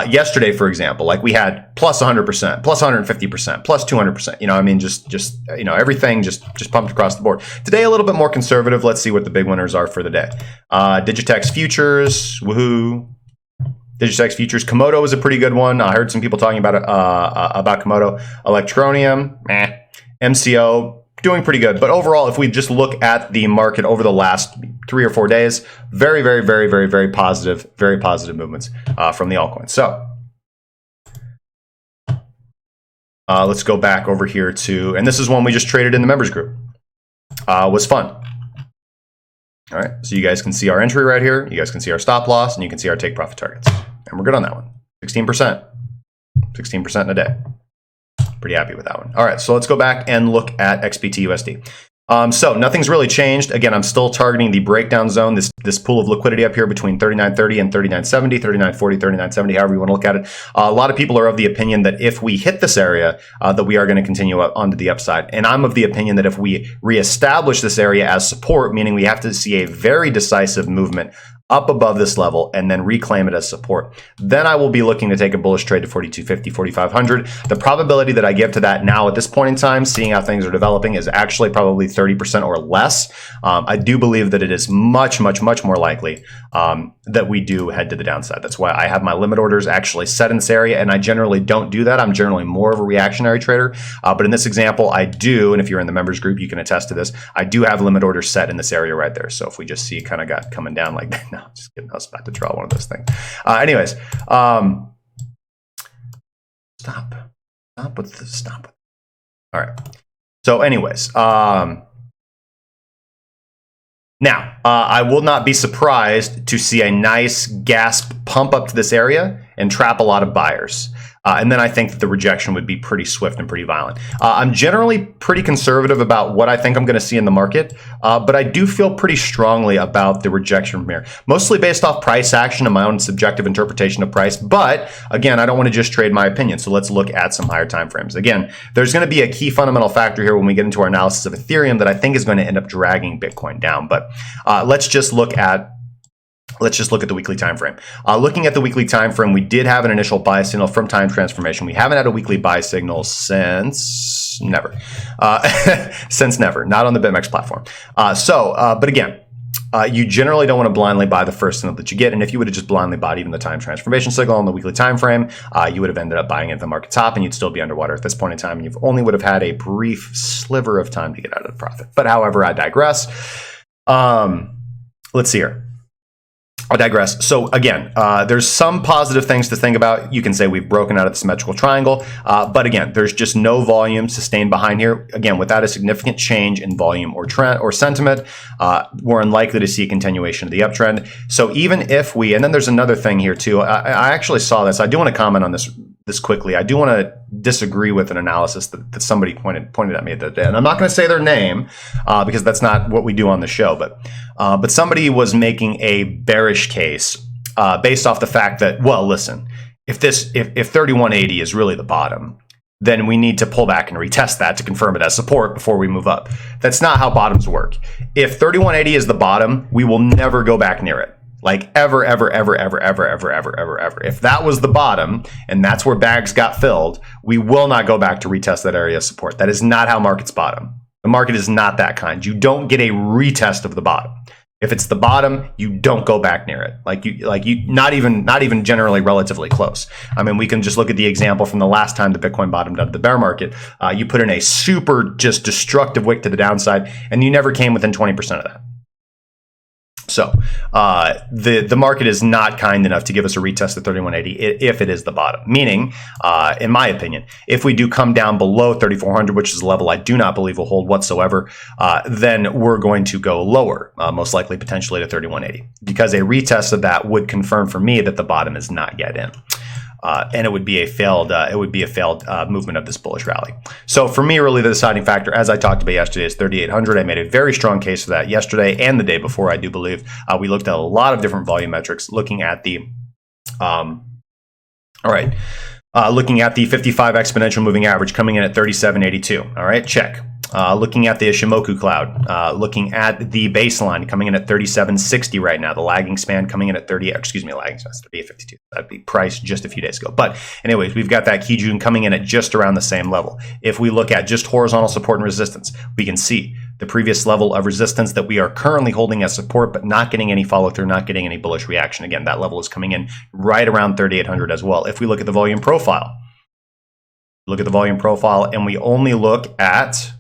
yesterday, for example, like we had plus 100%, plus 150%, plus 200%. You know, I mean, just everything just pumped across the board. Today a little bit more conservative. Let's see what the big winners are for the day. Digitex futures, woohoo! Digitex futures. Komodo was a pretty good one. I heard some people talking about Komodo. Electronium, MCO. Doing pretty good. But overall, if we just look at the market over the last 3 or 4 days, very, very, very, very, very positive movements from the altcoins. So let's go back over here to, and this is one we just traded in the members group. Was fun. All right, so you guys can see our entry right here. You guys can see our stop loss, and you can see our take profit targets. And we're good on that one. 16%. 16% in a day. Pretty happy with that one. All right, so let's go back and look at XBT USD. So nothing's really changed. Again, I'm still targeting the breakdown zone, this pool of liquidity up here between 39.30 and 39.70, 39.40, 39.70, however you want to look at it. A lot of people are of the opinion that if we hit this area, that we are going to continue up onto the upside. And I'm of the opinion that if we reestablish this area as support, meaning we have to see a very decisive movement up above this level and then reclaim it as support, then I will be looking to take a bullish trade to 4250, 4500. The probability that I give to that now at this point in time, seeing how things are developing, is actually probably 30% or less. I do believe that it is much, much, much more likely that we do head to the downside. That's why I have my limit orders actually set in this area, and I generally don't do that. I'm generally more of a reactionary trader, but in this example, I do, and if you're in the members group, you can attest to this, I do have limit orders set in this area right there. So if we just see kind of got coming down like that, no, just kidding, I was about to draw one of those things. Anyways, stop with this, All right. So anyways, now, I will not be surprised to see a nice gasp pump up to this area and trap a lot of buyers. And then I think that the rejection would be pretty swift and pretty violent. I'm generally pretty conservative about what I think I'm going to see in the market, but I do feel pretty strongly about the rejection from here, mostly based off price action and my own subjective interpretation of price. But again, I don't want to just trade my opinion. So let's look at some higher time frames. Again, there's going to be a key fundamental factor here when we get into our analysis of Ethereum that I think is going to end up dragging Bitcoin down. But let's just look at the weekly time frame. Looking at the weekly time frame, we did have an initial buy signal from time transformation. We haven't had a weekly buy signal since never. Since never, not on the BitMEX platform. But again, you generally don't want to blindly buy the first signal that you get. And if you would have just blindly bought even the time transformation signal on the weekly time frame, you would have ended up buying it at the market top and you'd still be underwater at this point in time. And you only would have had a brief sliver of time to get out of the profit. But however, I digress. Let's see here. I digress. So again, there's some positive things to think about. You can say we've broken out of the symmetrical triangle, but again, there's just no volume sustained behind here. Again, without a significant change in volume or trend or sentiment, we're unlikely to see a continuation of the uptrend. So even if we, and then there's another thing here too. I actually saw this. I do want to comment on this quickly. I do want to disagree with an analysis that somebody pointed at me the other day, and I'm not going to say their name because that's not what we do on the show. But somebody was making a bearish case based off the fact that, well, listen, if 3180 is really the bottom, then we need to pull back and retest that to confirm it as support before we move up. That's not how bottoms work. If 3180 is the bottom, we will never go back near it. Like ever. If that was the bottom and that's where bags got filled, we will not go back to retest that area of support. That is not how markets bottom. The market is not that kind. You don't get a retest of the bottom. If it's the bottom, you don't go back near it. Not even generally relatively close. I mean, we can just look at the example from the last time the Bitcoin bottomed out of the bear market. You put in a super just destructive wick to the downside and you never came within 20% of that. So the market is not kind enough to give us a retest at 3180 if it is the bottom. Meaning, in my opinion, if we do come down below 3400, which is a level I do not believe will hold whatsoever, then we're going to go lower, most likely potentially to 3180, because a retest of that would confirm for me that the bottom is not yet in. And it would be a failed movement of this bullish rally. So for me, really the deciding factor, as I talked about yesterday, is 3,800. I made a very strong case for that yesterday and the day before. I do believe we looked at a lot of different volume metrics, looking at the looking at the 55 exponential moving average coming in at 3782. All right, check. Looking at the Ishimoku cloud, looking at the baseline coming in at 3760 right now, the lagging span coming in at 3852. That'd be priced just a few days ago. But anyways, we've got that Kijun coming in at just around the same level. If we look at just horizontal support and resistance, we can see the previous level of resistance that we are currently holding as support, but not getting any follow through, not getting any bullish reaction. Again, that level is coming in right around 3800 as well. If we look at the volume profile, and we only look at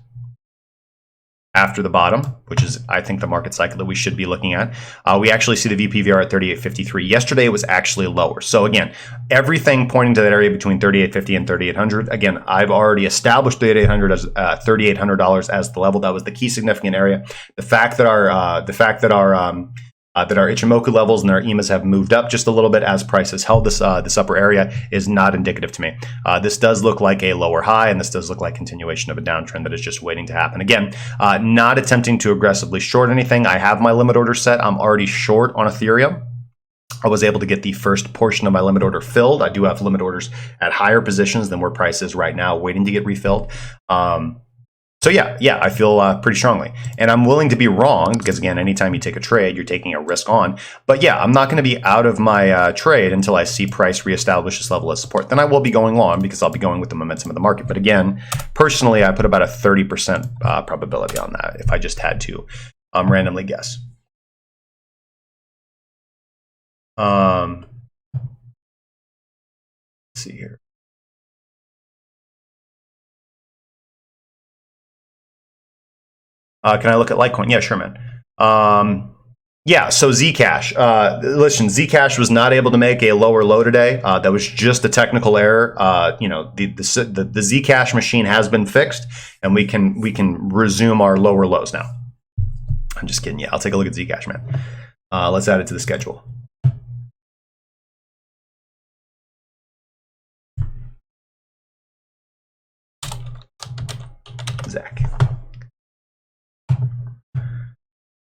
after the bottom, which is, I think, the market cycle that we should be looking at, we actually see the VPVR at 3853. Yesterday, it was actually lower. So again, everything pointing to that area between 3850 and 3800. Again, I've already established 3800 as $3,800 as the level. That was the key significant area. The fact that our Ichimoku levels and our EMAs have moved up just a little bit as price has held this upper area is not indicative to me. This does look like a lower high, and this does look like continuation of a downtrend that is just waiting to happen. Again, not attempting to aggressively short anything. I have my limit order set. I'm already short on Ethereum. I was able to get the first portion of my limit order filled. I do have limit orders at higher positions than where price is right now, waiting to get refilled. So yeah, I feel pretty strongly, and I'm willing to be wrong because again, anytime you take a trade, you're taking a risk on. But yeah, I'm not going to be out of my trade until I see price reestablish this level of support. Then I will be going long because I'll be going with the momentum of the market. But again, personally, I put about a 30% probability on that if I just had to randomly guess. Let's see here. Can I look at Litecoin? Yeah, sure, man. Yeah, so Zcash. Listen, Zcash was not able to make a lower low today. That was just a technical error. The Zcash machine has been fixed, and we can resume our lower lows now. I'm just kidding. Yeah, I'll take a look at Zcash, man. Let's add it to the schedule. Zach.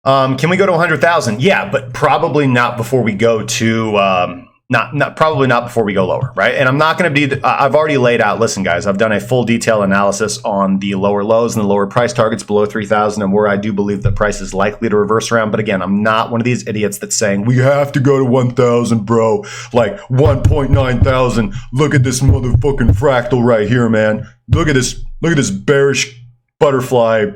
Can we go to 100,000? Yeah, but probably not before we go to probably not before we go lower, right? And I'm not going to be. I've already laid out. Listen, guys, I've done a full detail analysis on the lower lows and the lower price targets below 3,000, and where I do believe the price is likely to reverse around. But again, I'm not one of these idiots that's saying we have to go to 1,000, bro. Like 1.9 thousand. Look at this motherfucking fractal right here, man. Look at this. Look at this bearish butterfly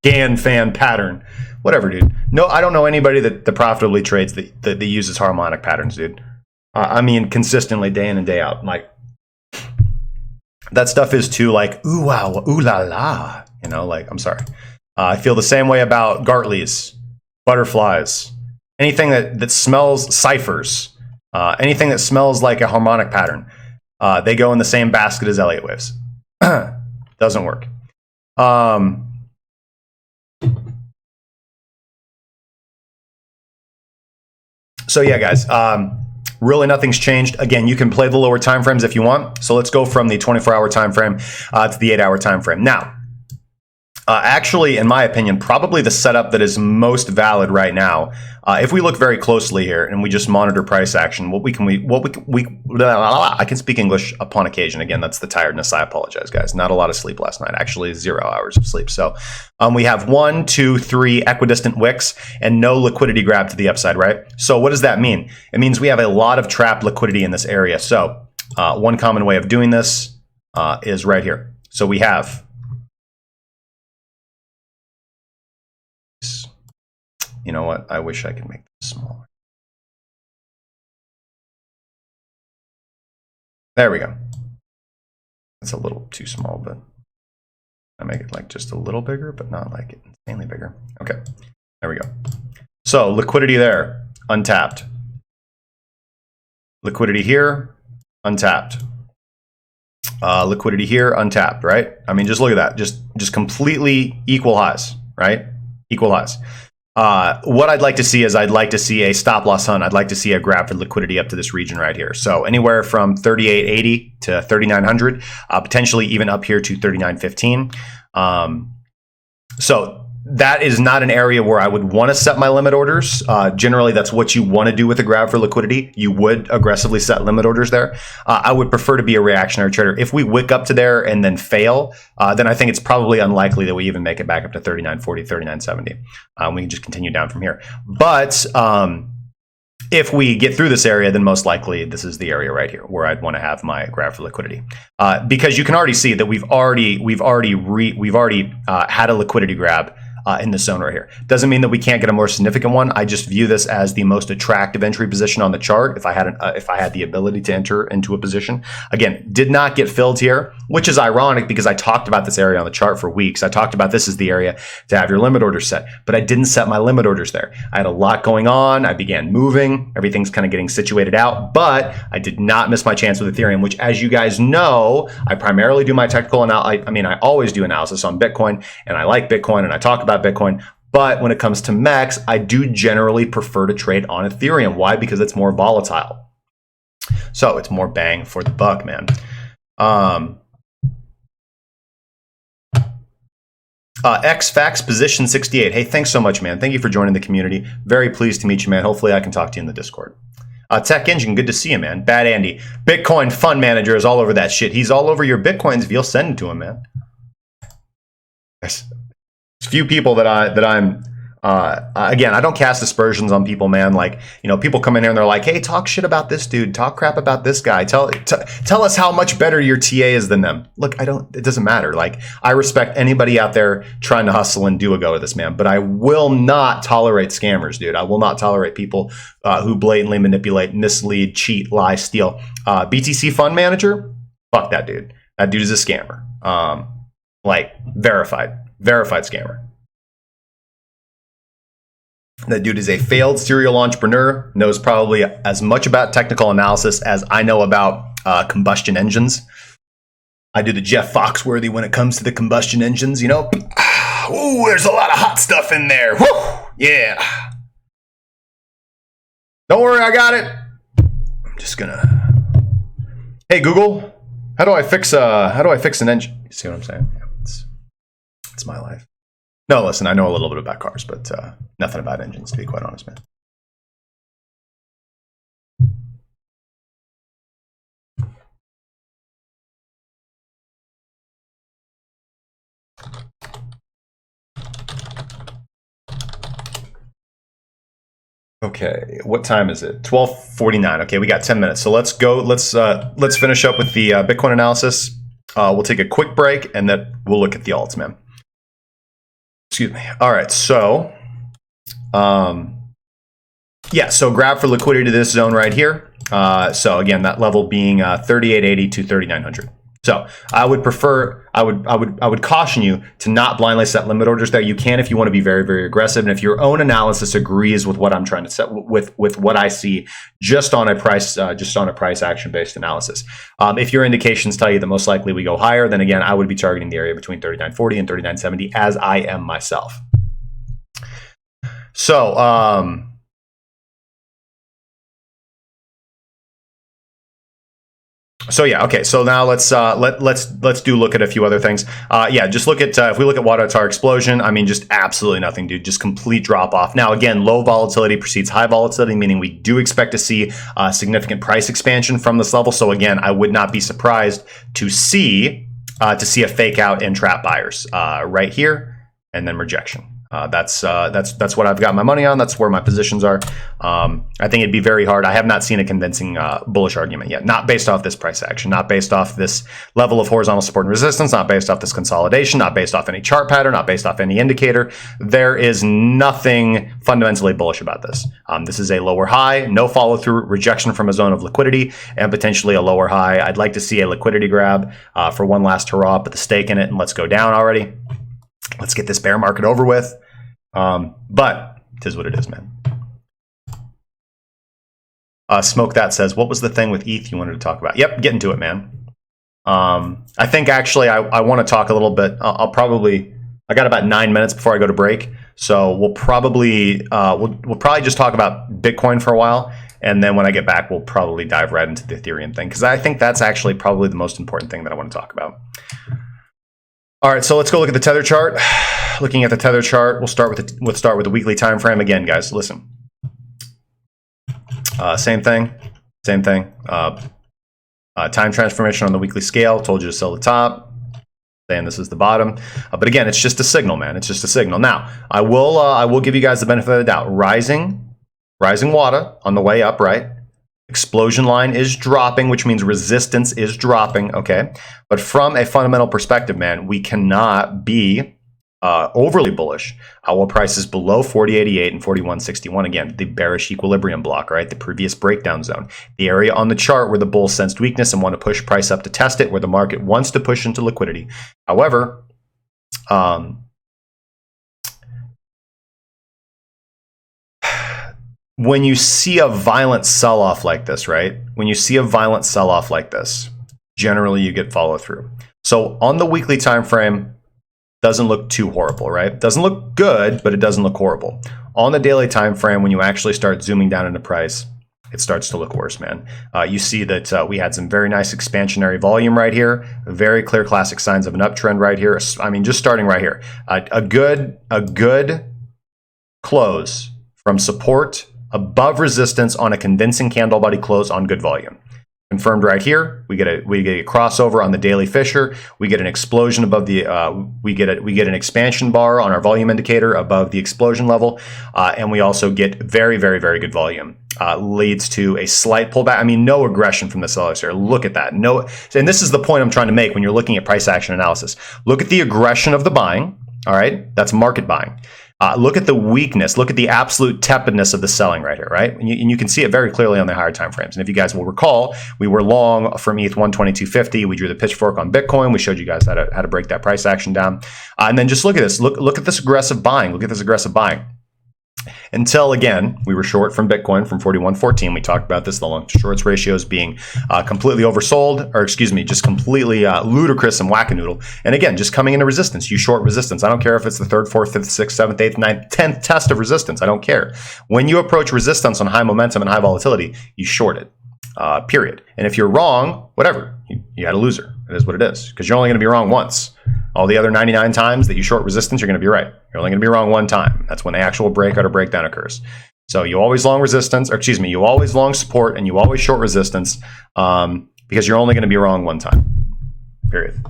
Gann fan pattern. Whatever, dude. No, I don't know anybody that profitably trades that uses harmonic patterns, dude. I mean, consistently, day in and day out. Like, that stuff is too, like, ooh, wow, ooh la la. You know, like, I'm sorry. I feel the same way about Gartleys, butterflies, anything that smells ciphers, anything that smells like a harmonic pattern. They go in the same basket as Elliott waves. Doesn't work. So yeah, guys, really nothing's changed. Again, you can play the lower time frames if you want. So let's go from the 24-hour time frame to the 8-hour time frame. Now, actually, in my opinion, probably the setup that is most valid right now, if we look very closely here and we just monitor price action, I can speak English upon occasion. Again, that's the tiredness. I apologize, guys. Not a lot of sleep last night. Actually, 0 hours of sleep. So we have 1, 2, 3 equidistant wicks and no liquidity grab to the upside, right? So what does that mean? It means we have a lot of trapped liquidity in this area. So one common way of doing this is right here. So we have, you know what? I wish I could make this smaller. There we go. It's a little too small, but I make it like just a little bigger, but not like insanely bigger. Okay, there we go. So liquidity there, untapped. Liquidity here, untapped. Liquidity here, untapped, right? I mean, just look at that. Just completely equal highs, right? Equal highs. What I'd like to see is I'd like to see a stop loss hunt. I'd like to see a grab for liquidity up to this region right here. So anywhere from 38.80 to 3900, potentially even up here to 39.15. So that is not an area where I would want to set my limit orders. Generally, that's what you want to do with a grab for liquidity. You would aggressively set limit orders there. I would prefer to be a reactionary trader. If we wick up to there and then fail, then I think it's probably unlikely that we even make it back up to 39.40, 39.70. We can just continue down from here. But if we get through this area, then most likely this is the area right here where I'd want to have my grab for liquidity, because you can already see that we've already had a liquidity grab in this zone right here. Doesn't mean that we can't get a more significant one. I just view this as the most attractive entry position on the chart. If I had the ability to enter into a position, again, did not get filled here, which is ironic because I talked about this area on the chart for weeks. I talked about this as the area to have your limit orders set, but I didn't set my limit orders there. I had a lot going on. I began moving. Everything's kind of getting situated out, but I did not miss my chance with Ethereum, which, as you guys know, I primarily do my technical analysis. I mean, I always do analysis on Bitcoin, and I like Bitcoin, and I talk about Bitcoin, but when it comes to MEX, I do generally prefer to trade on Ethereum. Why? Because it's more volatile. So it's more bang for the buck, man. XFAX position 68. Hey, thanks so much, man. Thank you for joining the community. Very pleased to meet you, man. Hopefully I can talk to you in the Discord. Tech Engine, good to see you, man. Bad Andy. Bitcoin Fund Manager is all over that shit. He's all over your Bitcoins if you'll send it to him, man. There's few people that I'm again, I don't cast aspersions on people, man. Like, you know, people come in here and they're like, hey, talk shit about this dude, talk crap about this guy, tell us how much better your TA is than them. Look, it doesn't matter. Like, I respect anybody out there trying to hustle and do a go with this, man, but I will not tolerate scammers, dude. I will not tolerate people who blatantly manipulate, mislead, cheat, lie, steal. BTC Fund Manager, fuck that dude. That dude is a scammer. Like, verified scammer. That dude is a failed serial entrepreneur, knows probably as much about technical analysis as I know about combustion engines. I do the Jeff Foxworthy when it comes to the combustion engines, you know. Ooh, there's a lot of hot stuff in there. Woo! Yeah. Don't worry, I got it. I'm just gonna. Hey Google, how do I fix an engine? You see what I'm saying? Yeah, It's my life. No, listen, I know a little bit about cars, but nothing about engines, to be quite honest, man. Okay, what time is it? 12:49. Okay, we got 10 minutes. So let's go. Let's finish up with the Bitcoin analysis. We'll take a quick break and then we'll look at the alts, man. Excuse me. All right, so yeah, so grab for liquidity to this zone right here. So again, that level being 3880 to 3900. So I would caution you to not blindly set limit orders there. You can if you want to be very, very aggressive, and if your own analysis agrees with what I'm trying to set with what I see just on a price action based analysis. If your indications tell you that most likely we go higher, then again I would be targeting the area between 3940 and 3970, as I am myself. So So yeah, okay. So now let's do look at a few other things. Yeah, just look at if we look at Water explosion. I mean, just absolutely nothing, dude. Just complete drop off. Now again, low volatility precedes high volatility, meaning we do expect to see significant price expansion from this level. So again, I would not be surprised to see a fake out and trap buyers right here, and then rejection. That's what I've got my money on. That's where my positions are. I think it'd be very hard. I have not seen a convincing bullish argument yet. Not based off this price action, not based off this level of horizontal support and resistance, not based off this consolidation, not based off any chart pattern, not based off any indicator. There is nothing fundamentally bullish about this. This is a lower high, no follow through, rejection from a zone of liquidity, and potentially a lower high. I'd like to see a liquidity grab for one last hurrah, put the stake in it, and let's go down already. Let's get this bear market over with. But it is what it is, man. Smoke That says, what was the thing with ETH you wanted to talk about? Yep, get into it, man. I think actually I want to talk a little bit. I got about 9 minutes before I go to break. So we'll probably just talk about Bitcoin for a while. And then when I get back, we'll probably dive right into the Ethereum thing, because I think that's actually probably the most important thing that I want to talk about. All right, so let's go look at the tether chart. Looking at the tether chart, we'll start with the weekly time frame again, guys. Listen, same thing. Time transformation on the weekly scale. Told you to sell the top. Saying this is the bottom, but again, it's just a signal, man. It's just a signal. Now, I will give you guys the benefit of the doubt. Rising water on the way up, right? Explosion line is dropping, which means resistance is dropping, okay? But from a fundamental perspective, man, we cannot be overly bullish. While price is below 40.88 and 41.61, again, the bearish equilibrium block, right? The previous breakdown zone. The area on the chart where the bulls sensed weakness and want to push price up to test it, where the market wants to push into liquidity. However, when you see a violent sell-off like this, right? When you see a violent sell-off like this, generally you get follow-through. So on the weekly time frame, doesn't look too horrible, right? Doesn't look good, but it doesn't look horrible. On the daily time frame, when you actually start zooming down into price, it starts to look worse, man. You see that we had some very nice expansionary volume right here. Very clear classic signs of an uptrend right here. I mean, just starting right here. A good close from support above resistance on a convincing candle body close on good volume. Confirmed right here. We get a crossover on the daily Fisher. We get an explosion above the we get an expansion bar on our volume indicator above the explosion level, and we also get very, very, very good volume. Leads to a slight pullback. I mean, no aggression from the sellers here. Look at that. No, and this is the point I'm trying to make when you're looking at price action analysis. Look at the aggression of the buying. All right, that's market buying. Look at the weakness. Look at the absolute tepidness of the selling right here, right? And you can see it very clearly on the higher time frames. And if you guys will recall, we were long from ETH 122.50. We drew the pitchfork on Bitcoin. We showed you guys how to break that price action down. And then just look at this. Look at this aggressive buying. Look at this aggressive buying. Until, again, we were short from Bitcoin from 41.14. We talked about this, the long to shorts ratios being completely oversold, or excuse me, just completely ludicrous and wackadoodle. And again, just coming into resistance. You short resistance. I don't care if it's the 3rd, 4th, 5th, 6th, 7th, 8th, 9th, 10th test of resistance. I don't care. When you approach resistance on high momentum and high volatility, you short it, period. And if you're wrong, whatever, you had a loser. It is what it is, because you're only going to be wrong once. All the other 99 times that you short resistance, you're going to be right. You're only going to be wrong one time. That's when the actual breakout or breakdown occurs. So you always long resistance, or excuse me, you always long support and you always short resistance because you're only going to be wrong one time. Period.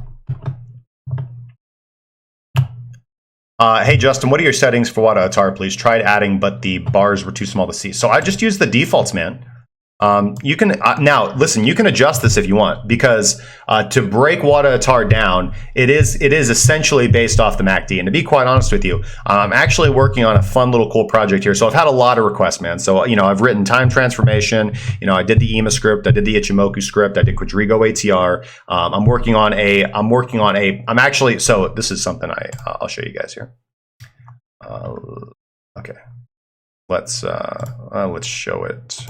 Hey, Justin, what are your settings for WADA Atar, please? Tried adding, but the bars were too small to see. So I just use the defaults, man. You can now listen. You can adjust this if you want, because to break WADA Atar down, it is essentially based off the MACD. And to be quite honest with you, I'm actually working on a fun little cool project here. So I've had a lot of requests, man. So I've written time transformation. I did the EMA script. I did the Ichimoku script. I did Quadrigo ATR. I'm actually. So this is something I'll show you guys here. Okay, let's show it.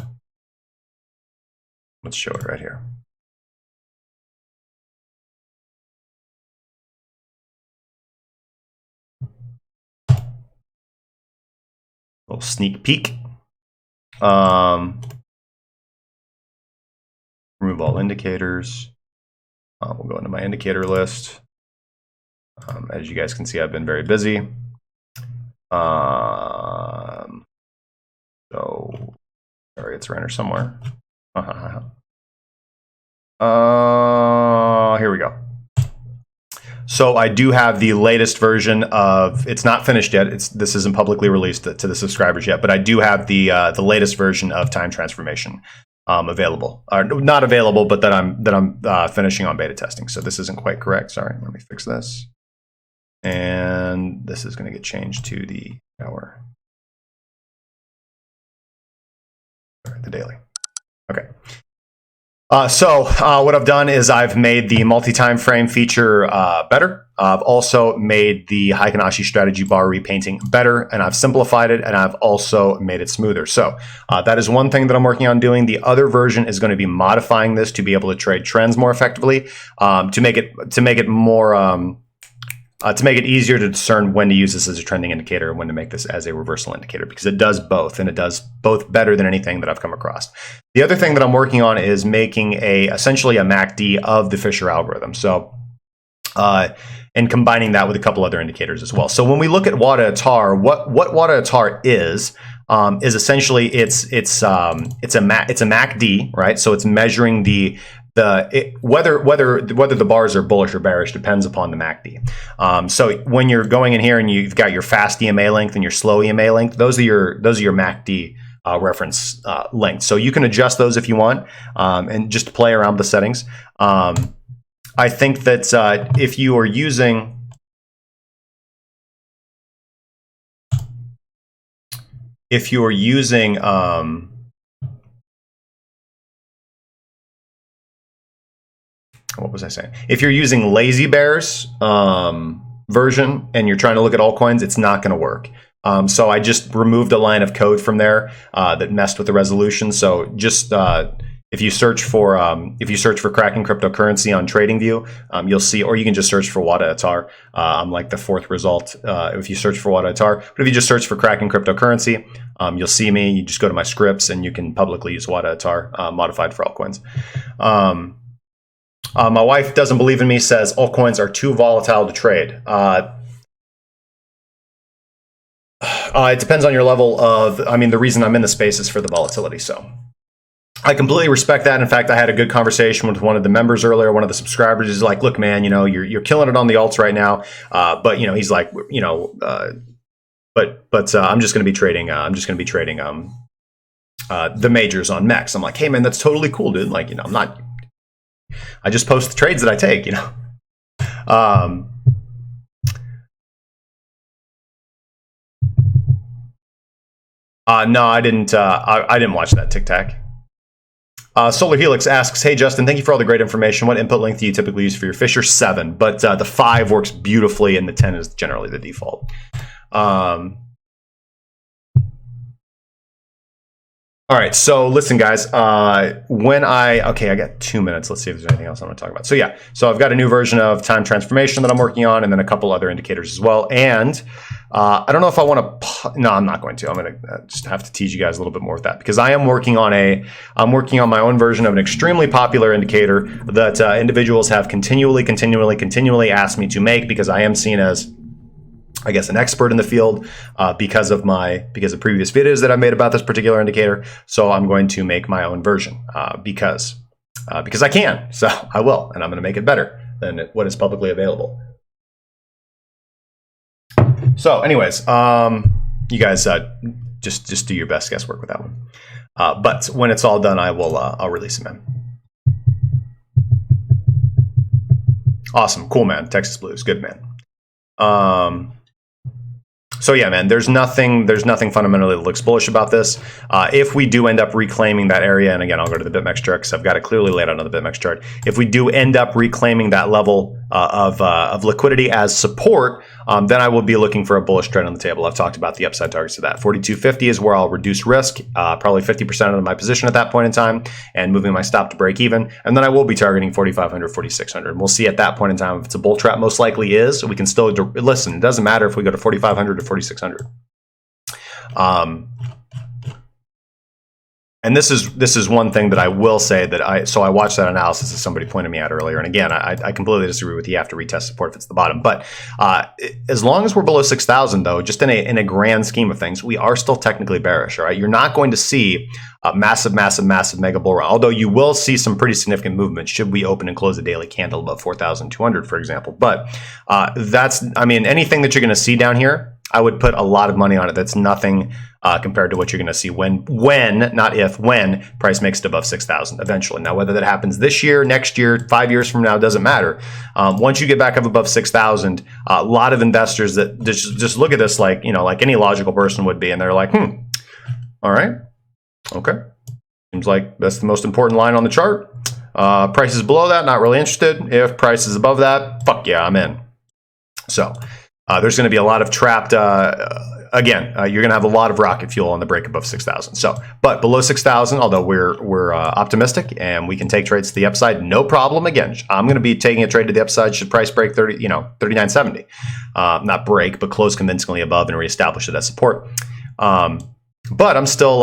Let's show it right here. Little sneak peek. Remove all indicators. We'll go into my indicator list. As you guys can see, I've been very busy. So, sorry, it's around here somewhere. Here we go. So I do have the latest version of. It's not finished yet. This isn't publicly released to the subscribers yet, but I do have the latest version of time transformation available. Not available, but that I'm finishing on beta testing. So this isn't quite correct. Sorry, let me fix this. And this is going to get changed to the hour. Sorry, the daily. Okay. So what I've done is I've made the multi-time frame feature better. I've also made the Heikinashi strategy bar repainting better, and I've simplified it, and I've also made it smoother. So that is one thing that I'm working on doing. The other version is going to be modifying this to be able to trade trends more effectively, to make it more. To make it easier to discern when to use this as a trending indicator and when to make this as a reversal indicator, because it does both, and it does both better than anything that I've come across. The other thing that I'm working on is making essentially a MACD of the Fisher algorithm. So, and combining that with a couple other indicators as well. So when we look at WADA Atar, what WADA Atar is essentially it's a MACD, right? So it's measuring whether the bars are bullish or bearish depends upon the MACD. So when you're going in here and you've got your fast EMA length and your slow EMA length, those are your MACD reference lengths. So you can adjust those if you want, and just play around with the settings. I think that if you are using what was I saying? If you're using Lazy Bear's version and you're trying to look at altcoins, it's not going to work. So I just removed a line of code from there that messed with the resolution. So just if you search for Kraken cryptocurrency on TradingView, you'll see, or you can just search for WADA Atar. I'm like the fourth result if you search for WADA Atar. But if you just search for Kraken cryptocurrency, you'll see me. You just go to my scripts and you can publicly use WADA Atar modified for altcoins. My wife doesn't believe in me, says altcoins are too volatile to trade. It depends on your level of, the reason I'm in the space is for the volatility. So I completely respect that. In fact, I had a good conversation with one of the members earlier. One of the subscribers is like, look, man, you're killing it on the alts right now. But he's like, but I'm just going to be trading. The majors on MEX. I'm like, hey man, that's totally cool, dude. Like, I just post the trades that I take, No, I didn't. I didn't watch that Tic Tac. Solar Helix asks, hey Justin, thank you for all the great information. What input length do you typically use for your Fisher? 7, but the 5 works beautifully, and the 10 is generally the default. All right, so listen, guys. I got 2 minutes. Let's see if there's anything else I want to talk about. So yeah, so I've got a new version of time transformation that I'm working on, and then a couple other indicators as well. And I don't know if I want to. No, I'm not going to. I'm going to just have to tease you guys a little bit more with that, because I'm working on my own version of an extremely popular indicator that individuals have continually asked me to make, because I am seen as, I guess, an expert in the field because of previous videos that I've made about this particular indicator. So I'm going to make my own version because I can. So I will, and I'm going to make it better than what is publicly available. So, anyways, you guys just do your best guesswork with that one. But when it's all done, I'll release it, man. Awesome, cool, man. Texas Blues, good, man. So yeah, man, there's nothing fundamentally that looks bullish about this. If we do end up reclaiming that area, and again, I'll go to the BitMEX chart because I've got it clearly laid out on the BitMEX chart. If we do end up reclaiming that level of liquidity as support, then I will be looking for a bullish trend on the table. I've talked about the upside targets of that. 4250 is where I'll reduce risk, probably 50% of my position at that point in time, and moving my stop to break even. And then I will be targeting 4500, 4600. And we'll see at that point in time if it's a bull trap. Most likely is. We can still listen. It doesn't matter if we go to 4500 or 4600. And this is one thing that I will say that I watched that analysis that somebody pointed me out earlier. And again, I completely disagree with you. You have to retest support if it's the bottom. But as long as we're below 6,000, though, just in a grand scheme of things, we are still technically bearish. All right, you're not going to see a massive mega bull run. Although you will see some pretty significant movement should we open and close a daily candle above 4,200, for example. But anything that you're going to see down here, I would put a lot of money on it. That's nothing compared to what you're going to see when price makes it above 6,000 eventually. Now, whether that happens this year, next year, 5 years from now, doesn't matter. Once you get back up above 6,000, a lot of investors that just look at this like any logical person would be, and they're like, all right, okay, seems like that's the most important line on the chart. Price is below that, not really interested. If price is above that, fuck yeah, I'm in. So there's going to be a lot of trapped. You're going to have a lot of rocket fuel on the break above 6,000. So, but below 6,000, although we're optimistic and we can take trades to the upside, no problem. Again, I'm going to be taking a trade to the upside should price break 39.70, not break, but close convincingly above and reestablish it as support. But I'm still.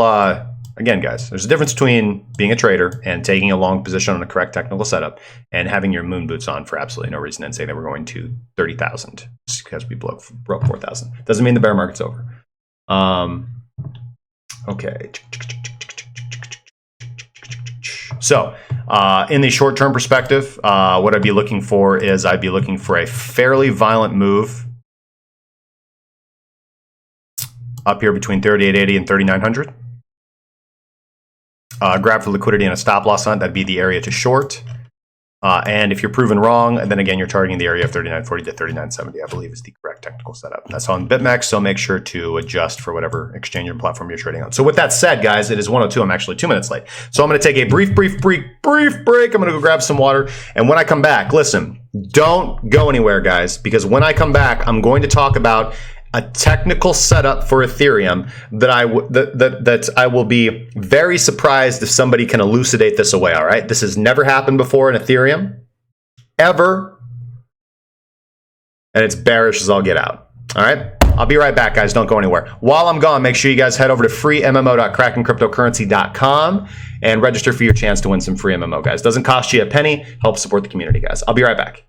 Again, guys, there's a difference between being a trader and taking a long position on a correct technical setup and having your moon boots on for absolutely no reason and saying that we're going to 30,000 just because we broke 4,000. Doesn't mean the bear market's over. Okay. So in the short-term perspective, what I'd be looking for is I'd be looking for a fairly violent move up here between 3880 and 3900. Grab for liquidity and a stop loss hunt. That'd be the area to short. And if you're proven wrong, then again, you're targeting the area of 39.40 to 39.70, I believe is the correct technical setup. That's on BitMEX, so make sure to adjust for whatever exchange and platform you're trading on. So with that said, guys, it is 1:02. I'm actually 2 minutes late. So I'm going to take a brief break. I'm going to go grab some water. And when I come back, listen, don't go anywhere, guys, because when I come back, I'm going to talk about a technical setup for Ethereum that I will be very surprised if somebody can elucidate this away, all right? This has never happened before in Ethereum, ever, and it's bearish as all get out, all right? I'll be right back, guys. Don't go anywhere. While I'm gone, make sure you guys head over to freemmo.krakencryptocurrency.com and register for your chance to win some free MMO, guys. Doesn't cost you a penny. Help support the community, guys. I'll be right back.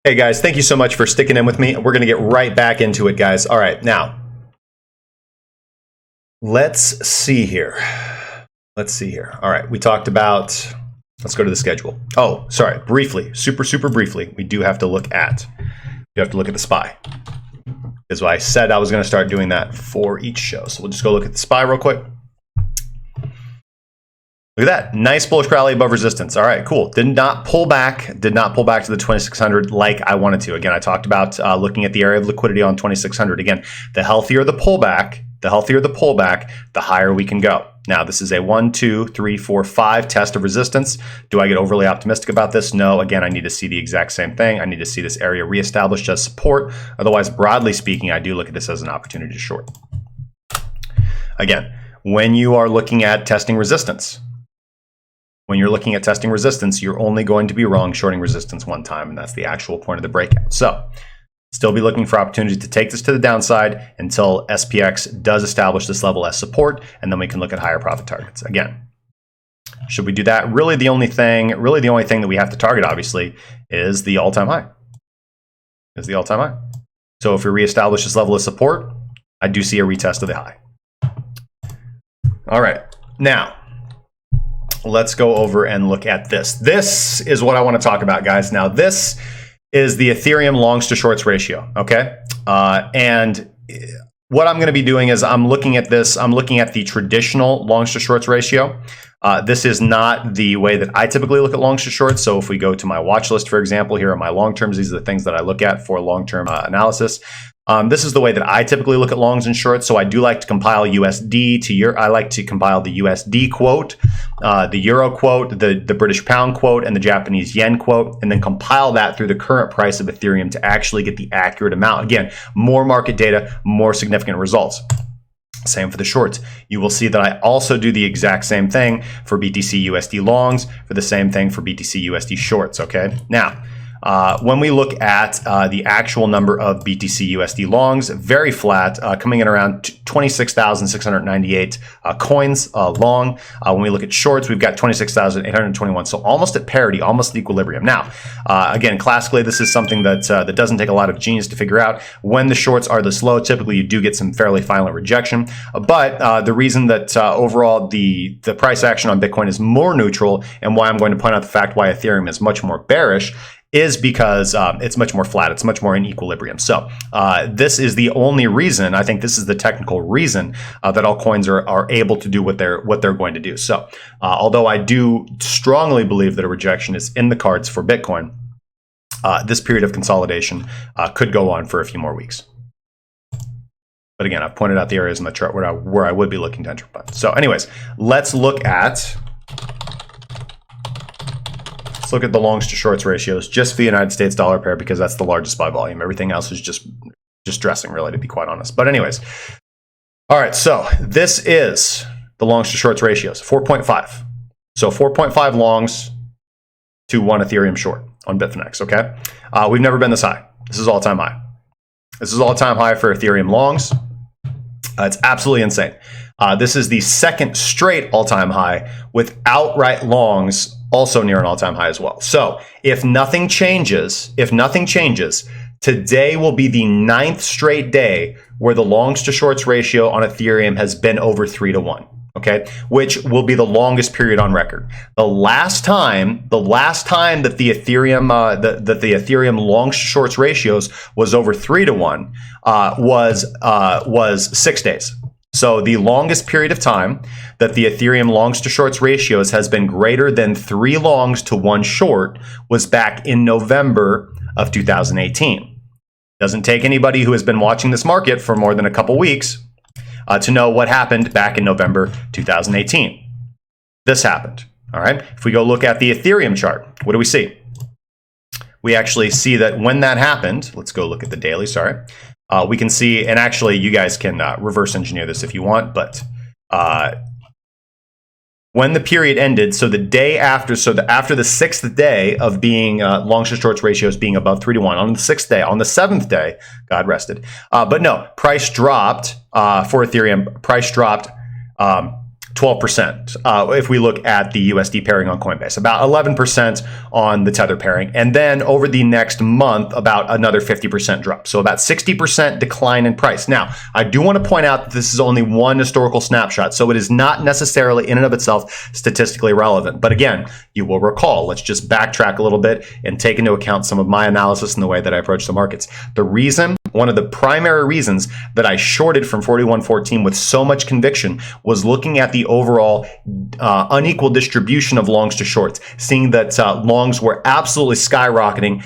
Hey guys, thank you so much for sticking in with me. We're going to get right back into it, guys. All right, now let's see here. All right, we talked about, let's go to the schedule. Oh, sorry, briefly, super briefly, we do have to look at the SPY. Is why I said I was going to start doing that for each show. So we'll just go look at the SPY real quick. Look at that, nice bullish rally above resistance. All right, cool. Did not pull back to the 2600 like I wanted to. Again, I talked about looking at the area of liquidity on 2600. Again, the healthier the pullback, the higher we can go. Now, this is a 1, 2, 3, 4, 5 test of resistance. Do I get overly optimistic about this? No. Again, I need to see the exact same thing. I need to see this area reestablished as support. Otherwise, broadly speaking, I do look at this as an opportunity to short. Again, when you are looking at testing resistance, you're only going to be wrong shorting resistance one time, and that's the actual point of the breakout. So, still be looking for opportunity to take this to the downside until SPX does establish this level as support, and then we can look at higher profit targets. Again, should we do that? Really the only thing that we have to target, obviously, is the all-time high. So if we reestablish this level of support, I do see a retest of the high. All right, now let's go over and look at this. This is what I want to talk about, guys. Now, this is the Ethereum longs to shorts ratio, okay? And what I'm going to be doing is I'm looking at the traditional longs to shorts ratio. This is not the way that I typically look at longs to shorts. So if we go to my watch list, for example, here are my long terms. These are the things that I look at for long-term analysis. This is the way that I typically look at longs and shorts. So I do like to compile USD to Euro. I like to compile the USD quote, the Euro quote, the British pound quote, and the Japanese yen quote, and then compile that through the current price of Ethereum to actually get the accurate amount. Again, more market data, more significant results. Same for the shorts. You will see that I also do the exact same thing for BTC USD longs, for the same thing for BTC USD shorts, okay? Now, when we look at the actual number of BTC USD longs, very flat, coming in around 26,698 coins long. When we look at shorts, we've got 26,821, so almost at parity, almost at equilibrium. Now, again, classically, this is something that doesn't take a lot of genius to figure out. When the shorts are this low, typically you do get some fairly violent rejection. But the reason that overall the price action on Bitcoin is more neutral, and why I'm going to point out the fact why Ethereum is much more bearish, is because it's much more flat. It's much more in equilibrium. So this is the only reason, I think this is the technical reason that altcoins are able to do what they're going to do. So although I do strongly believe that a rejection is in the cards for Bitcoin, this period of consolidation could go on for a few more weeks. But again, I've pointed out the areas in the chart where I would be looking to enter. So anyways, let's look at the longs to shorts ratios just for the United States dollar pair, because that's the largest by volume. Everything else is just dressing, really, to be quite honest. But anyways, all right, so this is the longs to shorts ratios, 4.5. So 4.5 longs to 1 Ethereum short on Bitfinex, okay? We've never been this high. This is all-time high. This is all-time high for Ethereum longs. It's absolutely insane. This is the second straight all-time high with outright longs also near an all-time high as well. So if nothing changes, today will be the 9th straight day where the longs to shorts ratio on Ethereum has been over 3-to-1. Okay, which will be the longest period on record. The last time that the Ethereum longs to shorts ratios was over 3-to-1 was 6 days. So the longest period of time that the Ethereum longs to shorts ratios has been greater than 3 longs to 1 short was back in November of 2018. Doesn't take anybody who has been watching this market for more than a couple weeks to know what happened back in November 2018. This happened, all right? If we go look at the Ethereum chart, what do we see? We actually see that when that happened, let's go look at the daily, sorry. We can see, and actually you guys can reverse engineer this if you want, but when the period ended, so the day after, after the 6th day of being longs to shorts ratios being above 3-to-1, on the 6th day, on the 7th day, God rested. But no, price dropped for Ethereum, price dropped 12% if we look at the USD pairing on Coinbase, about 11% on the Tether pairing. And then over the next month, about another 50% drop. So about 60% decline in price. Now, I do want to point out that this is only one historical snapshot, so it is not necessarily in and of itself statistically relevant. But again, you will recall, let's just backtrack a little bit and take into account some of my analysis and the way that I approach the markets. One of the primary reasons that I shorted from 41.14 with so much conviction was looking at the overall unequal distribution of longs to shorts, seeing that longs were absolutely skyrocketing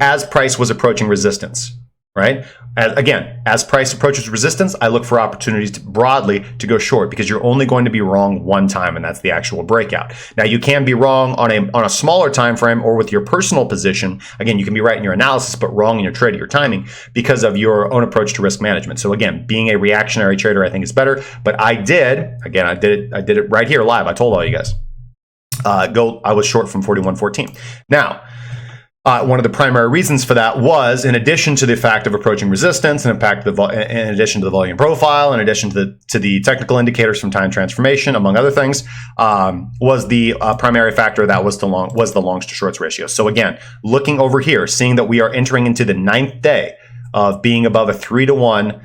as price was approaching resistance, right? As price approaches resistance, I look for opportunities broadly to go short, because you're only going to be wrong one time, and that's the actual breakout. Now, you can be wrong on a smaller time frame or with your personal position. Again, you can be right in your analysis, but wrong in your trade or your timing because of your own approach to risk management. So again, being a reactionary trader, I think is better. But I did it right here live. I told all you guys. I was short from 41.14. Now, one of the primary reasons for that was, in addition to the fact of approaching resistance, and in addition to the volume profile, in addition to the technical indicators from time transformation, among other things, was the primary factor that was the longs to shorts ratio. So again, looking over here, seeing that we are entering into the 9th day of being above a 3-to-1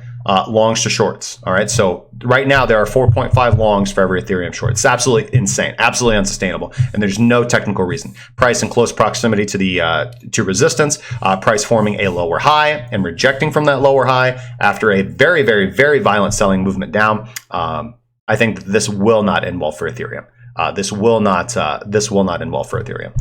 longs to shorts. All right. So right now there are 4.5 longs for every Ethereum short. It's absolutely insane, absolutely unsustainable. And there's no technical reason. Price in close proximity to resistance, price forming a lower high and rejecting from that lower high after a very, very, very violent selling movement down. I think that this will not end well for Ethereum. This will not end well for Ethereum.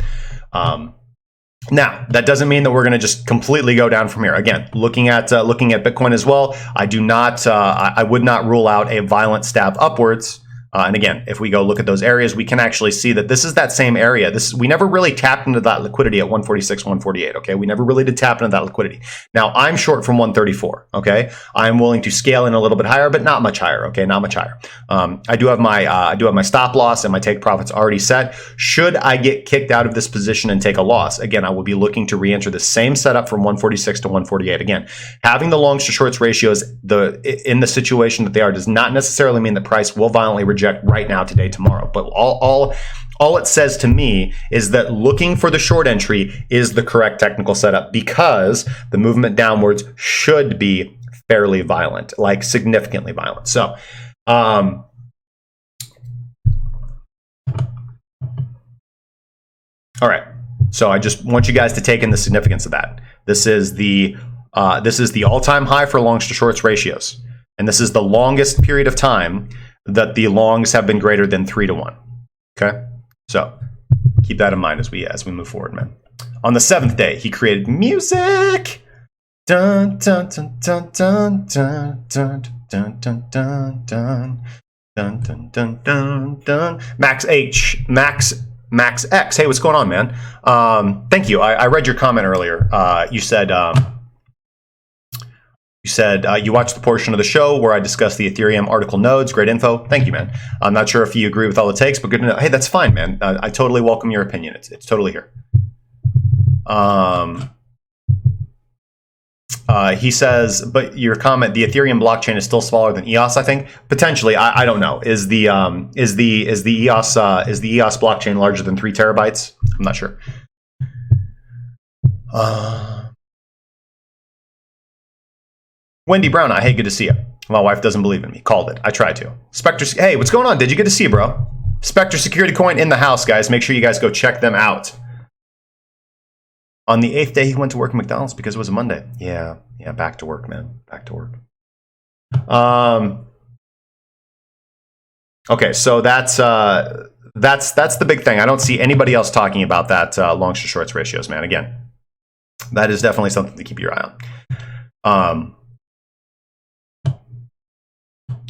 Now, that doesn't mean that we're going to just completely go down from here. Again, looking at Bitcoin as well, I would not rule out a violent stab upwards. And again, if we go look at those areas, we can actually see that this is that same area. We never really tapped into that liquidity at 146, 148. Okay, we never really did tap into that liquidity. Now I'm short from 134. Okay, I'm willing to scale in a little bit higher, but not much higher. Okay, not much higher. I do have my stop loss and my take profits already set. Should I get kicked out of this position and take a loss, again, I will be looking to re-enter the same setup from 146 to 148. Again, having the longs to shorts ratios in the situation that they are does not necessarily mean that price will violently reject right now, today, tomorrow. But all it says to me is that looking for the short entry is the correct technical setup, because the movement downwards should be fairly violent, like significantly violent. So, all right. So I just want you guys to take in the significance of that. This is the all-time high for longs to shorts ratios, and this is the longest period of time that the longs have been greater than 3-to-1. Okay, so keep that in mind as we move forward, man. On the 7th day, he created music. Dun dun dun dun dun dun dun dun dun dun dun dun dun dun dun dun. Max X. Hey, what's going on, man? Thank you. I read your comment earlier. You said. You watched the portion of the show where I discussed the Ethereum article nodes. Great info. Thank you, man. I'm not sure if you agree with all it takes, but good to know. Hey, that's fine, man. I totally welcome your opinion. It's totally here. He says, but your comment, the Ethereum blockchain is still smaller than EOS, I think. Potentially, I don't know. Is the EOS blockchain larger than 3 terabytes? I'm not sure. Wendy Brown, hey, good to see you. My wife doesn't believe in me. Called it. I tried to. Spectre, hey, what's going on? Did you get to see you, bro? Spectre Security Coin in the house, guys. Make sure you guys go check them out. On the 8th day, he went to work at McDonald's because it was a Monday. Yeah, back to work, man. Back to work. Okay, so that's the big thing. I don't see anybody else talking about that longs to shorts ratios, man. Again, that is definitely something to keep your eye on.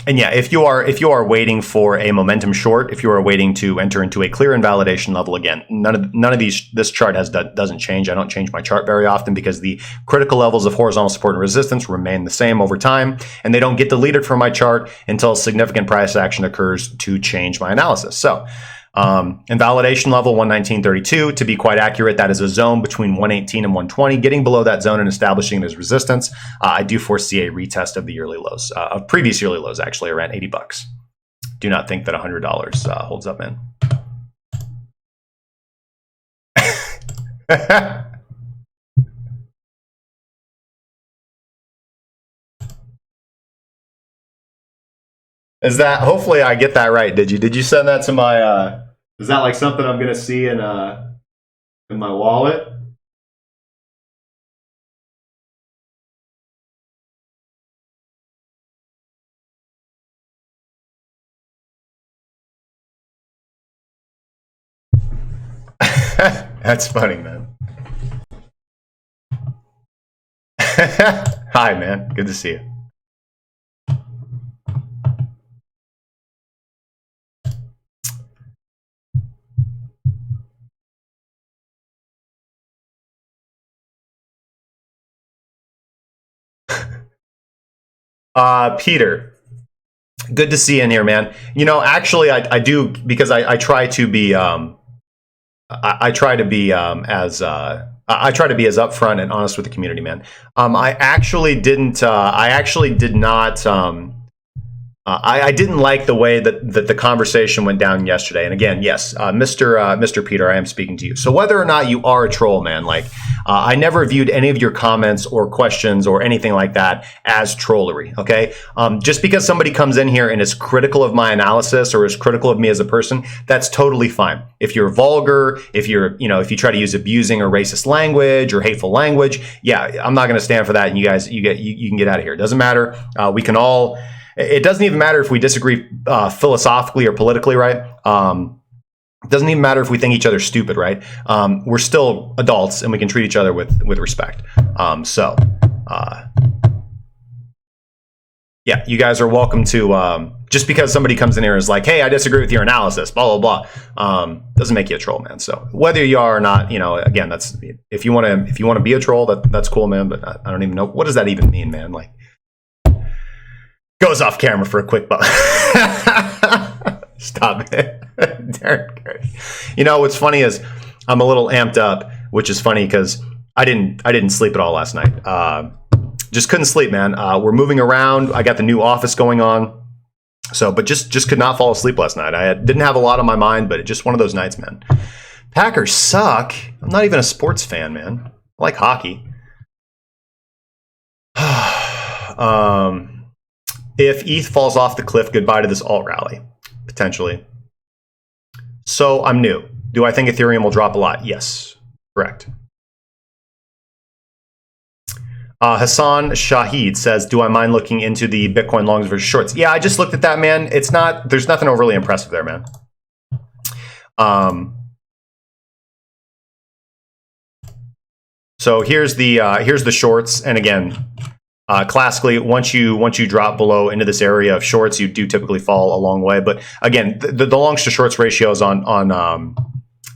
And yeah, if you are waiting for a momentum short, if you are waiting to enter into a clear invalidation level, again, none of this chart doesn't change. I don't change my chart very often because the critical levels of horizontal support and resistance remain the same over time, and they don't get deleted from my chart until significant price action occurs to change my analysis. So, invalidation level 119.32, to be quite accurate, that is a zone between 118 and 120. Getting below that zone and establishing it as resistance, I do foresee a retest of the yearly lows, of previous yearly lows, actually around $80. do not think that $100 holds up, man. Is that, hopefully I get that right, did you send that to my, is that like something I'm gonna see in my wallet? That's funny, man. Hi, man. Good to see you. Peter, good to see you in here, man. You know, actually, I do, because I try to be I try to be as upfront and honest with the community, man. I actually didn't. I actually did not. I didn't like the way that the conversation went down yesterday. And again, yes, Mr. Peter, I am speaking to you. So whether or not you are a troll, man, like I never viewed any of your comments or questions or anything like that as trollery. Okay, just because somebody comes in here and is critical of my analysis or is critical of me as a person, that's totally fine. If you're vulgar, if you're, if you try to use abusing or racist language or hateful language, yeah, I'm not going to stand for that. And you guys, you can get out of here. It doesn't matter. We can all. It doesn't even matter if we disagree philosophically or politically, right? It doesn't even matter if we think each other's stupid, right? We're still adults and we can treat each other with respect. Yeah, you guys are welcome to, just because somebody comes in here and is like, hey, I disagree with your analysis, blah, blah, blah, doesn't make you a troll, man. So whether you are or not, again, that's, if you want to be a troll, that's cool, man. But I don't even know, what does that even mean, man? Like, goes off camera for a quick buck. Stop it. Derek. What's funny is I'm a little amped up, which is funny because I didn't sleep at all last night. Just couldn't sleep, man. We're moving around. I got the new office going on. So, but just could not fall asleep last night. Didn't have a lot on my mind, but just one of those nights, man. Packers suck. I'm not even a sports fan, man. I like hockey. If ETH falls off the cliff, goodbye to this alt rally, potentially. So I'm new. Do I think Ethereum will drop a lot? Yes, correct. Hassan Shahid says, do I mind looking into the Bitcoin longs versus shorts? Yeah, I just looked at that, man. It's not, there's nothing overly impressive there, man. So here's the shorts. And again, classically, once you drop below into this area of shorts, you do typically fall a long way. But again, the longs to shorts ratios on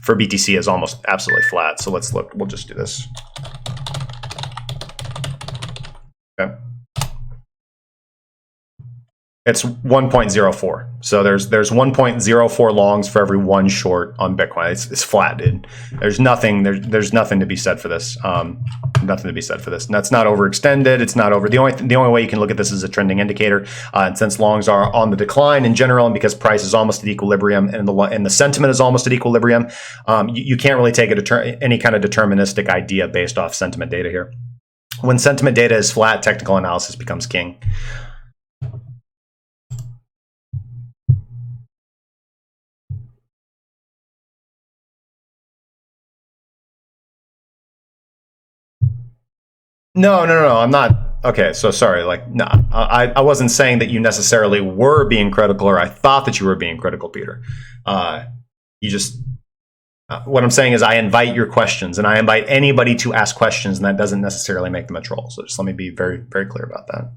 for BTC is almost absolutely flat. So let's look. We'll just do this. Okay. It's 1.04. So there's 1.04 longs for every one short on Bitcoin. It's flat, dude. There's nothing to be said for this. Nothing to be said for this. And that's not overextended. It's not over. The only way you can look at this is a trending indicator. And since longs are on the decline in general, and because price is almost at equilibrium and the sentiment is almost at equilibrium, you can't really take any kind of deterministic idea based off sentiment data here. When sentiment data is flat, technical analysis becomes king. No, I'm not. Okay, so sorry. Like, no, I wasn't saying that you necessarily were being critical, or I thought that you were being critical, Peter. You just, what I'm saying is I invite your questions, and I invite anybody to ask questions, and that doesn't necessarily make them a troll. So just let me be very, very clear about that.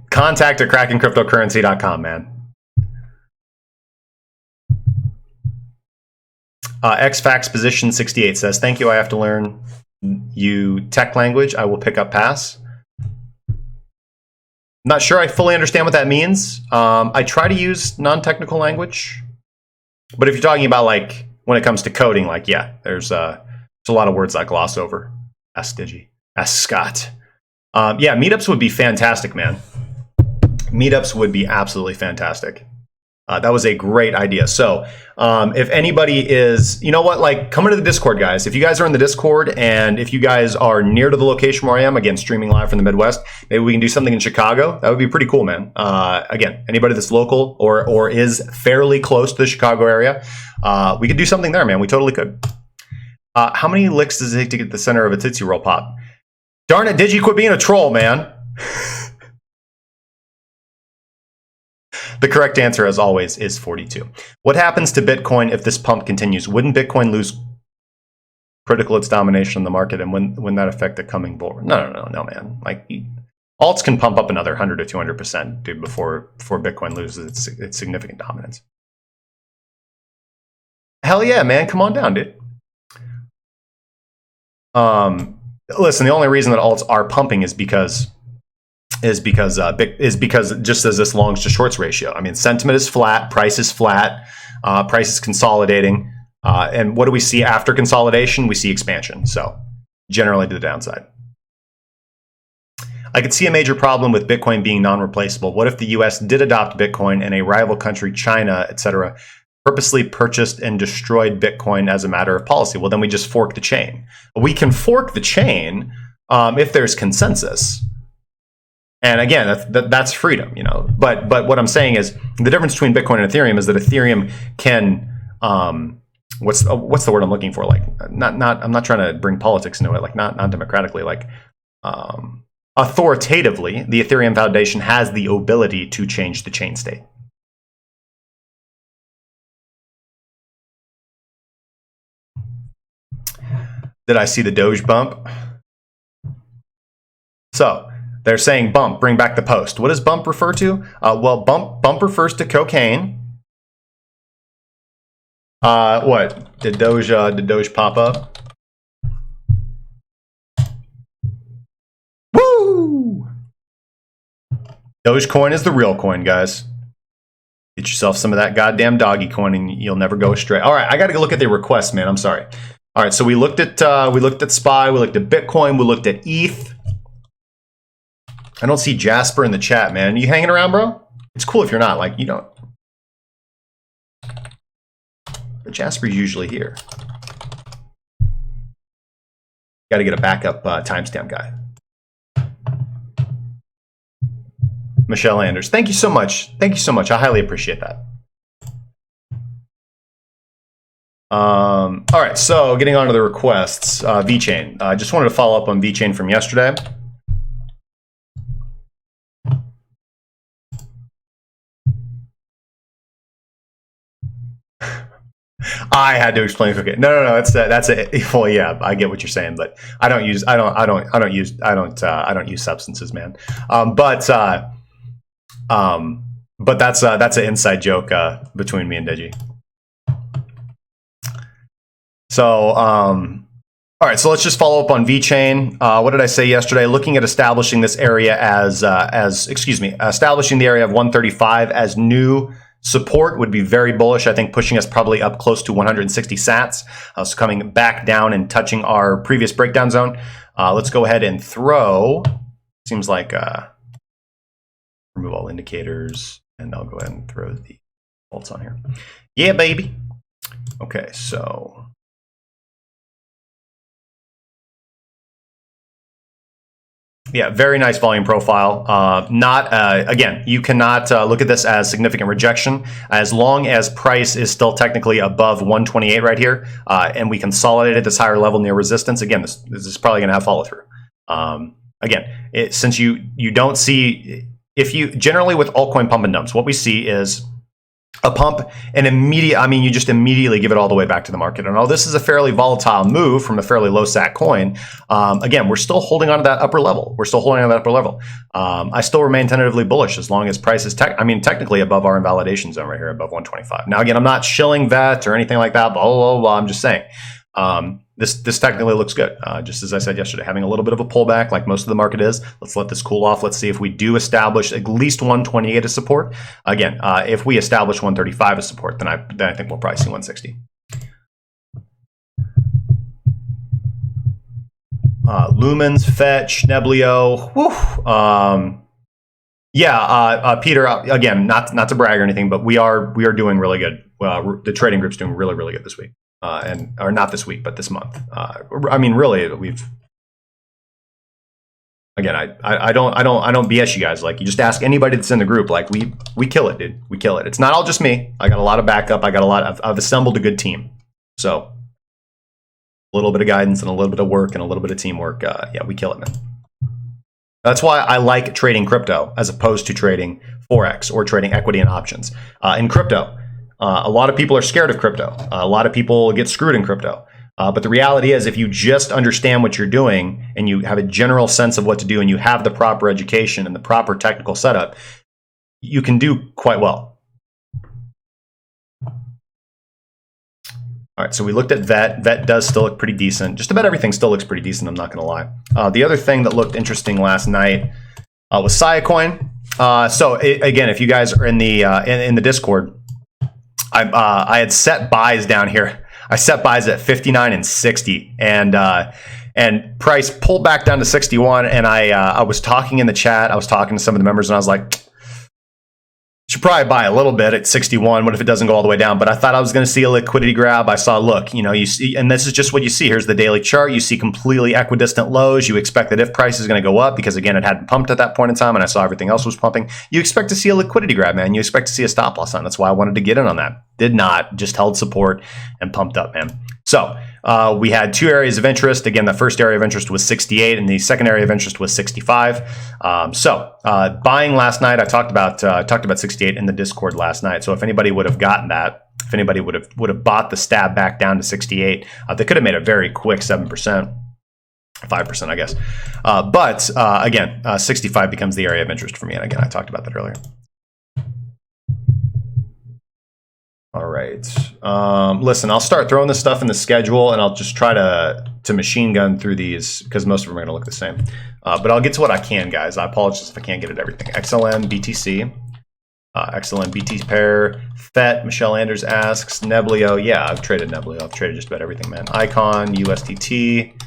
Contact at krakencryptocurrency.com, man. XFAX position 68 says, thank you, I have to learn you tech language. I will pick up pass. Not sure I fully understand what that means. I try to use non-technical language. But if you're talking about, like, when it comes to coding, like, yeah, there's a lot of words I gloss over. Ask Digi. Ask Scott. Yeah, meetups would be fantastic, man. Meetups would be absolutely fantastic. That was a great idea. So if anybody is, you know what, like come into the Discord, guys. If you guys are in the Discord and if you guys are near to the location where I am, again, streaming live from the Midwest, maybe we can do something in Chicago. That would be pretty cool, man. Again, anybody that's local or is fairly close to the Chicago area, we could do something there, man. We totally could. How many licks does it take to get the center of a Tootsie Roll pop? Darn it, Digi, quit being a troll, man. The correct answer, as always, is 42. What happens to Bitcoin if this pump continues? Wouldn't Bitcoin lose critical its domination in the market, and wouldn't that affect the coming bull? No, man. Like alts can pump up another 100 to 200%, dude, before Bitcoin loses its significant dominance. Hell yeah, man! Come on down, dude. Listen, the only reason that alts are pumping is because just as this longs to shorts ratio. I mean, sentiment is flat, price is flat, price is consolidating, and what do we see after consolidation? We see expansion. So generally to the downside. I could see a major problem with Bitcoin being non-replaceable. What if the US did adopt Bitcoin and a rival country, China, etc., purposely purchased and destroyed Bitcoin as a matter of policy? Well, then we just fork the chain. We can fork the chain if there's consensus. And again, that's freedom, you know. But what I'm saying is the difference between Bitcoin and Ethereum is that Ethereum can what's the word I'm looking for? Like I'm not trying to bring politics into it, like not democratically, like authoritatively, the Ethereum Foundation has the ability to change the chain state. Did I see the Doge bump? So they're saying bump, bring back the post. What does bump refer to? Well, bump refers to cocaine. What did Doge pop up? Woo! Dogecoin is the real coin, guys. Get yourself some of that goddamn doggy coin, and you'll never go astray. All right, I got to go look at the requests, man. I'm sorry. All right, so we looked at SPY, we looked at Bitcoin, we looked at ETH. I don't see Jasper in the chat, man. You hanging around, bro? It's cool if you're not. Like, you don't. But Jasper's usually here. Got to get a backup timestamp guy. Michelle Anders. Thank you so much. Thank you so much. I highly appreciate that. All right, so getting on to the requests. VeChain. I just wanted to follow up on VeChain from yesterday. I had to explain. Okay, no. That's a well, yeah. I get what you're saying, but I don't use substances, man. But that's an inside joke between me and Digi. So all right, so let's just follow up on VeChain. What did I say yesterday? Looking at establishing this area establishing the area of 135 as new support would be very bullish. I think pushing us probably up close to 160 sats. So coming back down and touching our previous breakdown zone. Let's go ahead and throw. Seems like remove all indicators, and I'll go ahead and throw the bolts on here. Yeah, baby. Okay, so. Yeah, very nice volume profile. Again, you cannot look at this as significant rejection as long as price is still technically above 128 right here, and we consolidate at this higher level near resistance. Again, this is probably going to have follow through. Again, since you don't see, if you generally with altcoin pump and dumps, what we see is a pump and you just immediately give it all the way back to the market. And although this is a fairly volatile move from a fairly low sat coin, again, we're still holding on to that upper level. I still remain tentatively bullish as long as price is technically above our invalidation zone right here, above 125. Now, again, I'm not shilling VET or anything like that, blah, blah, blah, blah. I'm just saying this technically looks good. Just as I said yesterday, having a little bit of a pullback like most of the market is. Let's let this cool off. Let's see if we do establish at least 128 as support. Again, if we establish 135 as support, then I think we'll probably see 160. Lumens, Fetch, Neblio. Peter. Again, not to brag or anything, but we are doing really good. The trading group's doing really good this week, or not this week, but this month. I mean, really, we've. Again, I don't BS you guys. Like, you just ask anybody that's in the group. Like, we kill it, dude. We kill it. It's not all just me. I got a lot of backup. I've assembled a good team. So a little bit of guidance and a little bit of work and a little bit of teamwork. Yeah, we kill it, man. That's why I like trading crypto as opposed to trading Forex or trading equity and options. In crypto, a lot of people are scared of crypto. A lot of people get screwed in crypto. But the reality is, if you just understand what you're doing and you have a general sense of what to do and you have the proper education and the proper technical setup, you can do quite well. All right, so we looked at VET. VET does still look pretty decent. Just about everything still looks pretty decent, I'm not going to lie. The other thing that looked interesting last night was Coin. Again, if you guys are in the Discord, I had set buys down here. I set buys at 59 and 60, and price pulled back down to 61. And I was talking in the chat. I was talking to some of the members, and I was like, should probably buy a little bit at 61. What if it doesn't go all the way down? But I thought I was going to see a liquidity grab. I saw, look, you see, and this is just what you see. Here's the daily chart. You see completely equidistant lows. You expect that if price is going to go up, because again, it hadn't pumped at that point in time, and I saw everything else was pumping. You expect to see a liquidity grab, man. You expect to see a stop loss on. That's why I wanted to get in on that. Did not, just held support and pumped up, man. So we had two areas of interest. Again, the first area of interest was 68, and the second area of interest was 65. Buying last night, I talked about 68 in the Discord last night. So if anybody would have gotten that, if anybody would have bought the stab back down to 68, they could have made a very quick 7%. 5%, I guess. Again, 65 becomes the area of interest for me. And again, I talked about that earlier. All right. Listen, I'll start throwing this stuff in the schedule, and I'll just try to machine gun through these because most of them are going to look the same. But I'll get to what I can, guys. I apologize if I can't get at everything. XLM, BTC, XLM, BT pair, FET. Michelle Anders asks Neblio. Yeah, I've traded Neblio. I've traded just about everything, man. Icon, USDT,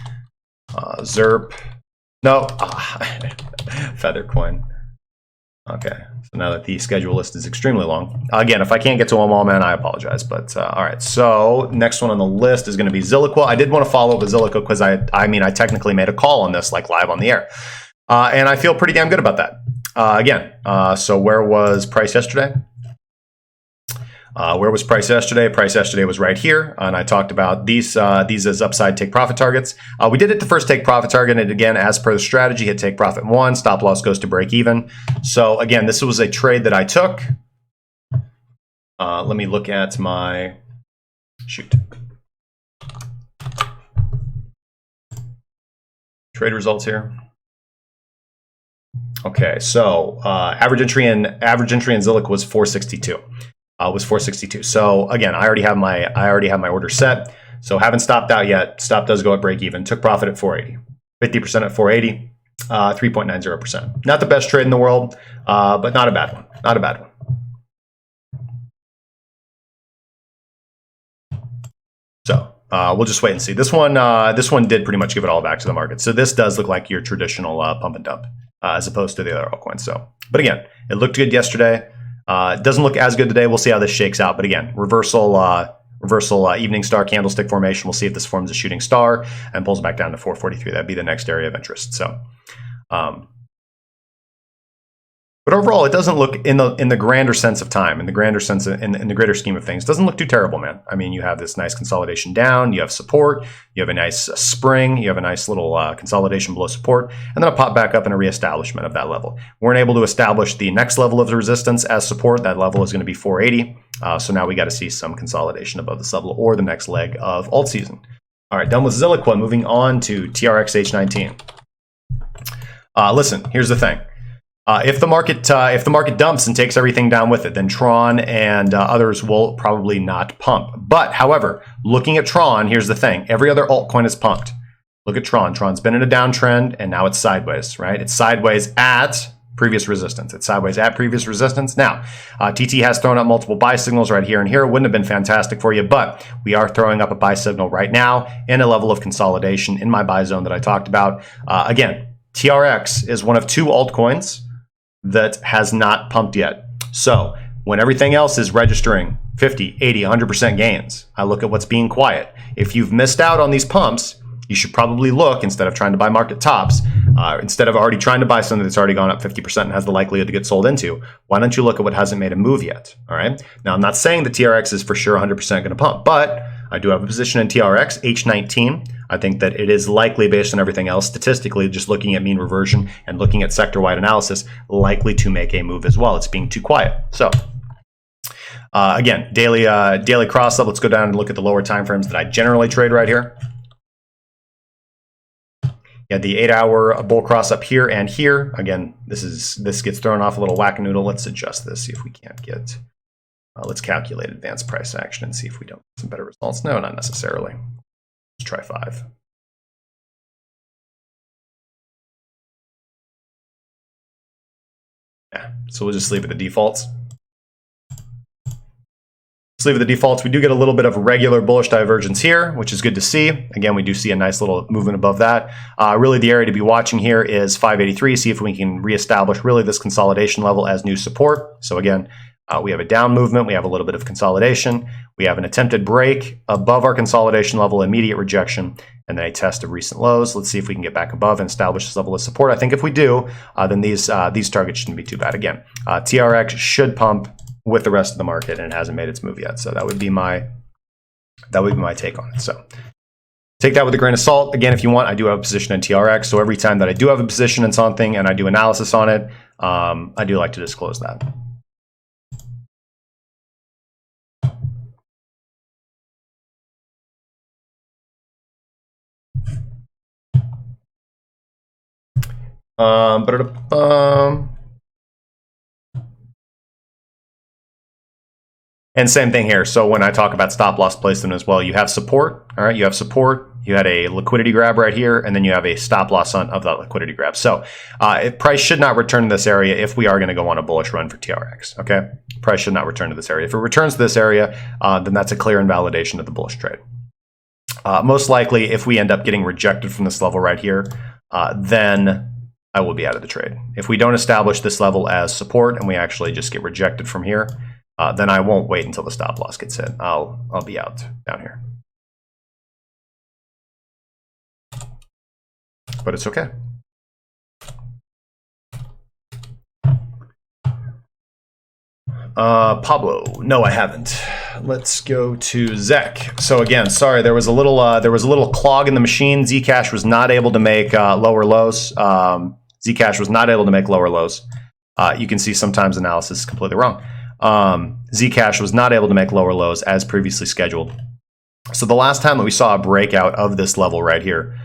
ZERP. No, Feathercoin. Okay, so now that the schedule list is extremely long. Again, if I can't get to them all, man, I apologize. But all right, so next one on the list is going to be Zilliqua. I did want to follow up with Zilliqua because I technically made a call on this, like, live on the air. And I feel pretty damn good about that. So where was price yesterday? Where was price yesterday? Price yesterday was right here, and I talked about these as upside take profit targets. We did hit the first take profit target, and again, as per the strategy, hit take profit 1, stop loss goes to break even. So again, this was a trade that I took. Let me look at my trade results here. Okay, so average entry in Zilliq was 462. Was 462. So again, I already have my order set. So haven't stopped out yet. Stop does go at break even. Took profit at 480. 50% at 480. 3.90%. Not the best trade in the world, but not a bad one. Not a bad one. So we'll just wait and see. This one did pretty much give it all back to the market. So this does look like your traditional pump and dump as opposed to the other altcoins. So, but again, it looked good yesterday. It doesn't look as good today. We'll see how this shakes out. But again, reversal evening star candlestick formation. We'll see if this forms a shooting star and pulls back down to 443. That'd be the next area of interest. So, but overall, it doesn't look in the grander sense of time, in the grander sense in the greater scheme of things, doesn't look too terrible, man. I mean, you have this nice consolidation down, you have support, you have a nice spring, you have a nice little consolidation below support, and then a pop back up and a reestablishment of that level. We weren't able to establish the next level of the resistance as support. That level is going to be 480. So now we got to see some consolidation above this level or the next leg of alt season. All right, done with Zilliqua. Moving on to TRXH19. Listen, here's the thing. If the market dumps and takes everything down with it, then Tron and others will probably not pump. But however, looking at Tron, here's the thing: every other altcoin is pumped. Look at Tron. Tron's been in a downtrend and now it's sideways, right? It's sideways at previous resistance. It's sideways at previous resistance. Now, TT has thrown up multiple buy signals right here and here. Wouldn't have been fantastic for you, but we are throwing up a buy signal right now in a level of consolidation in my buy zone that I talked about. Again, TRX is one of 2 altcoins that has not pumped yet. So when everything else is registering 50, 80, 100% gains, I look at what's being quiet. If you've missed out on these pumps, you should probably look, instead of trying to buy market tops, instead of already trying to buy something that's already gone up 50% and has the likelihood to get sold into, why don't you look at what hasn't made a move yet? All right. Now, I'm not saying that TRX is for sure 100% going to pump, but I do have a position in TRX, H19. I think that it is likely, based on everything else, statistically, just looking at mean reversion and looking at sector-wide analysis, likely to make a move as well. It's being too quiet. So again, daily cross up. Let's go down and look at the lower time frames that I generally trade right here. Yeah, the 8-hour bull cross up here and here. Again, this gets thrown off a little whack-a-noodle. Let's adjust this, see if we can't get. Let's calculate advanced price action and see if we don't get some better results. No, not necessarily. Let's try 5. Yeah, so we'll just leave it the defaults. Let's leave it the defaults. We do get a little bit of regular bullish divergence here, which is good to see. Again, we do see a nice little movement above that. Really, the area to be watching here is 583. See if we can reestablish really this consolidation level as new support. So again, we have a down movement. We have a little bit of consolidation. We have an attempted break above our consolidation level, immediate rejection, and then a test of recent lows. Let's see if we can get back above and establish this level of support. I think if we do, then these targets shouldn't be too bad. Again, TRX should pump with the rest of the market, and it hasn't made its move yet. So that would be my take on it. So take that with a grain of salt. Again, if you want, I do have a position in TRX. So every time that I do have a position in something and I do analysis on it, I do like to disclose that. And same thing here. So when I talk about stop loss placement as well, you have support. All right, you have support. You had a liquidity grab right here, and then you have a stop loss on of that liquidity grab. So price should not return to this area if we are going to go on a bullish run for TRX. Okay, price should not return to this area. If it returns to this area, then that's a clear invalidation of the bullish trade. Most likely, if we end up getting rejected from this level right here, then I will be out of the trade. If we don't establish this level as support and we actually just get rejected from here, then I won't wait until the stop loss gets hit. I'll be out down here. But it's okay. Pablo, no, I haven't. Let's go to Zek. So again, sorry, there was a little clog in the machine. Zcash was not able to make lower lows. Zcash was not able to make lower lows. You can see sometimes analysis is completely wrong. Zcash was not able to make lower lows as previously scheduled. So the last time that we saw a breakout of this level right here,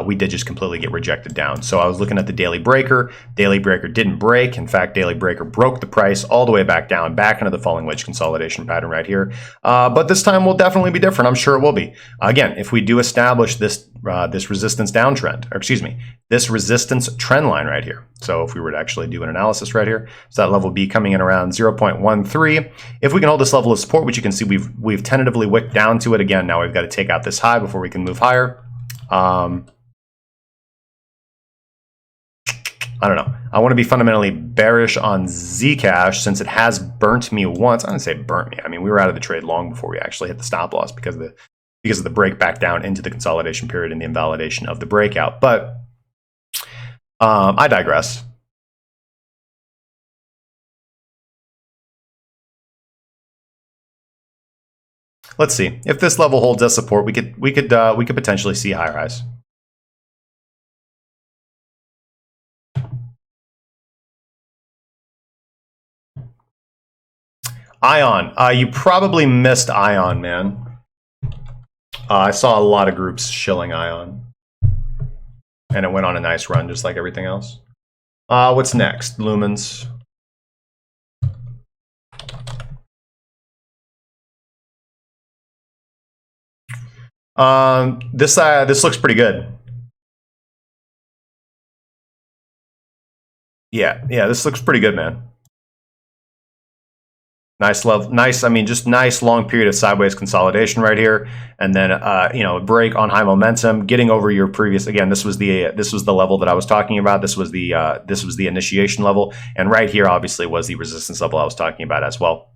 we did just completely get rejected down. So I was looking at the daily breaker. Daily breaker didn't break. In fact, daily breaker broke the price all the way back down, back into the falling wedge consolidation pattern right here. But this time will definitely be different. I'm sure it will be. Again, if we do establish this resistance downtrend, or excuse me, this resistance trend line right here. So if we were to actually do an analysis right here, so that level would be coming in around 0.13. If we can hold this level of support, which you can see we've tentatively wicked down to it again. Now we've got to take out this high before we can move higher. I don't know. I want to be fundamentally bearish on Zcash since it has burnt me once. I didn't say burnt me. I mean, we were out of the trade long before we actually hit the stop loss because of the break back down into the consolidation period and the invalidation of the breakout. But I digress. Let's see if this level holds as support. We could potentially see higher highs. Ion, you probably missed Ion, man. I saw a lot of groups shilling Ion, and it went on a nice run, just like everything else. What's next? Lumens. This looks pretty good. Yeah, this looks pretty good, man. Nice love, nice. I mean, just nice long period of sideways consolidation right here, and then a break on high momentum, getting over your previous. Again, this was the level that I was talking about. This was the initiation level, and right here obviously was the resistance level I was talking about as well.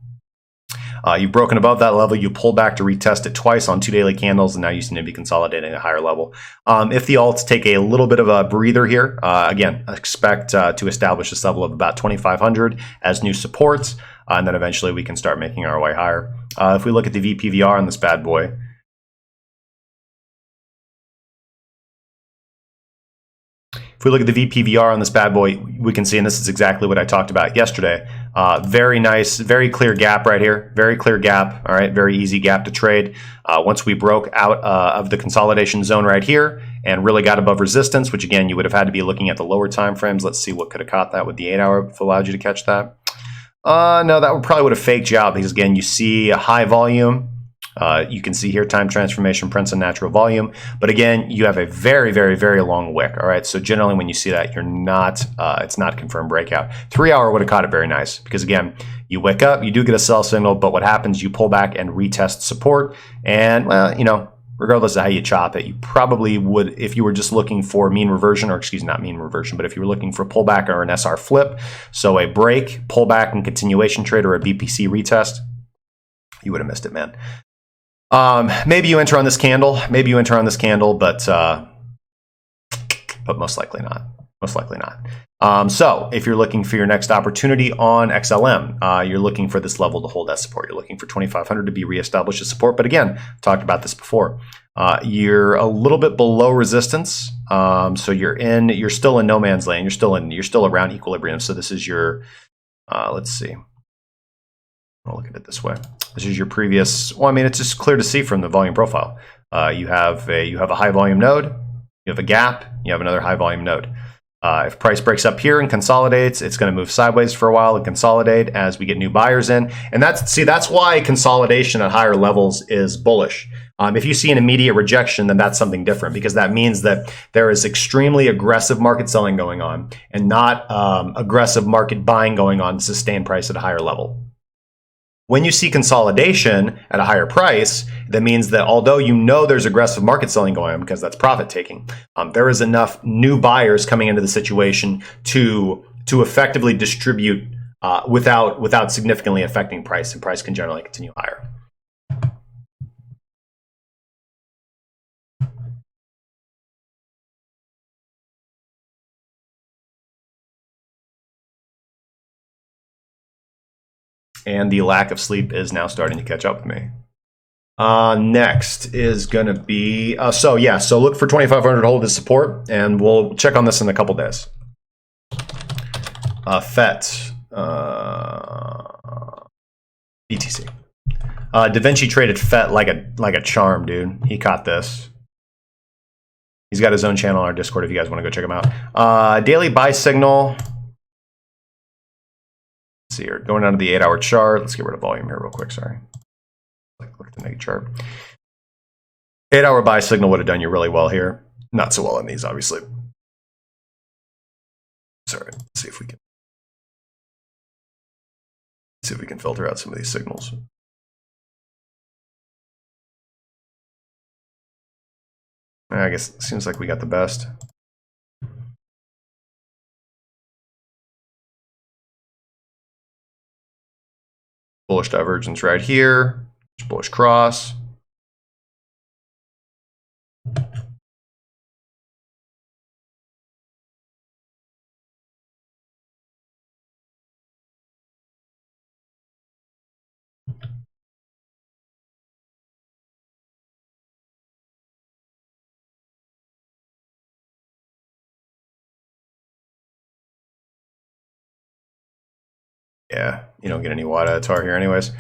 You've broken above that level. You pull back to retest it twice on 2 daily candles, and now you seem to be consolidating a higher level. If the alts take a little bit of a breather here, again, expect to establish this level of about 2,500 as new supports, and then eventually we can start making our way higher. If we look at the VPVR on this bad boy, if we look at the VPVR on this bad boy, we can see, and this is exactly what I talked about yesterday, very nice, very clear gap right here. Very clear gap. All right. Very easy gap to trade. Once we broke out of the consolidation zone right here and really got above resistance, which again, you would have had to be looking at the lower time frames. Let's see what could have caught that with the 8-hour if allowed you to catch that. No, that probably would have faked you out because again, you see a high volume. You can see here time transformation prints and natural volume. But again, you have a very, very, very long wick. All right. So generally when you see that, you're not, it's not confirmed breakout. 3-hour would have caught it very nice because again, you wick up, you do get a sell signal, but what happens, you pull back and retest support. And well, regardless of how you chop it, you probably would, if you were just looking for mean reversion, or excuse me, not mean reversion, but if you were looking for pullback or an SR flip, so a break, pullback and continuation trade or a BPC retest, you would have missed it, man. Maybe you enter on this candle, but most likely not. Most likely not. So if you're looking for your next opportunity on XLM, you're looking for this level to hold that support. You're looking for 2,500 to be reestablished as support. But again, talked about this before. You're a little bit below resistance. So you're still in no man's land. You're still around equilibrium. So this is your, let's see. I'll look at it this way. This is your previous. Well, I mean, it's just clear to see from the volume profile. You have a high volume node. You have a gap. You have another high volume node. If price breaks up here and consolidates, it's going to move sideways for a while and consolidate as we get new buyers in. And that's why consolidation at higher levels is bullish. If you see an immediate rejection, then that's something different because that means that there is extremely aggressive market selling going on and not aggressive market buying going on to sustain price at a higher level. When you see consolidation at a higher price, that means that although there's aggressive market selling going on because that's profit taking, there is enough new buyers coming into the situation to effectively distribute without significantly affecting price, and price can generally continue higher. And the lack of sleep is now starting to catch up with me. Next is going to be, so look for 2,500 to hold as support, and we'll check on this in a couple days. FET, BTC. Da Vinci traded FET like a charm, dude. He caught this. He's got his own channel on our Discord if you guys want to go check him out. Daily buy signal. Let's see here. Going down to the 8-hour chart. Let's get rid of volume here real quick. Sorry. Look at the naked chart. 8-hour buy signal would have done you really well here. Not so well on these, obviously. Sorry. Let's see if we can filter out some of these signals. I guess it seems like we got the best. Bullish divergence right here. Bullish cross. Yeah, you don't get any Wada Atar here anyways.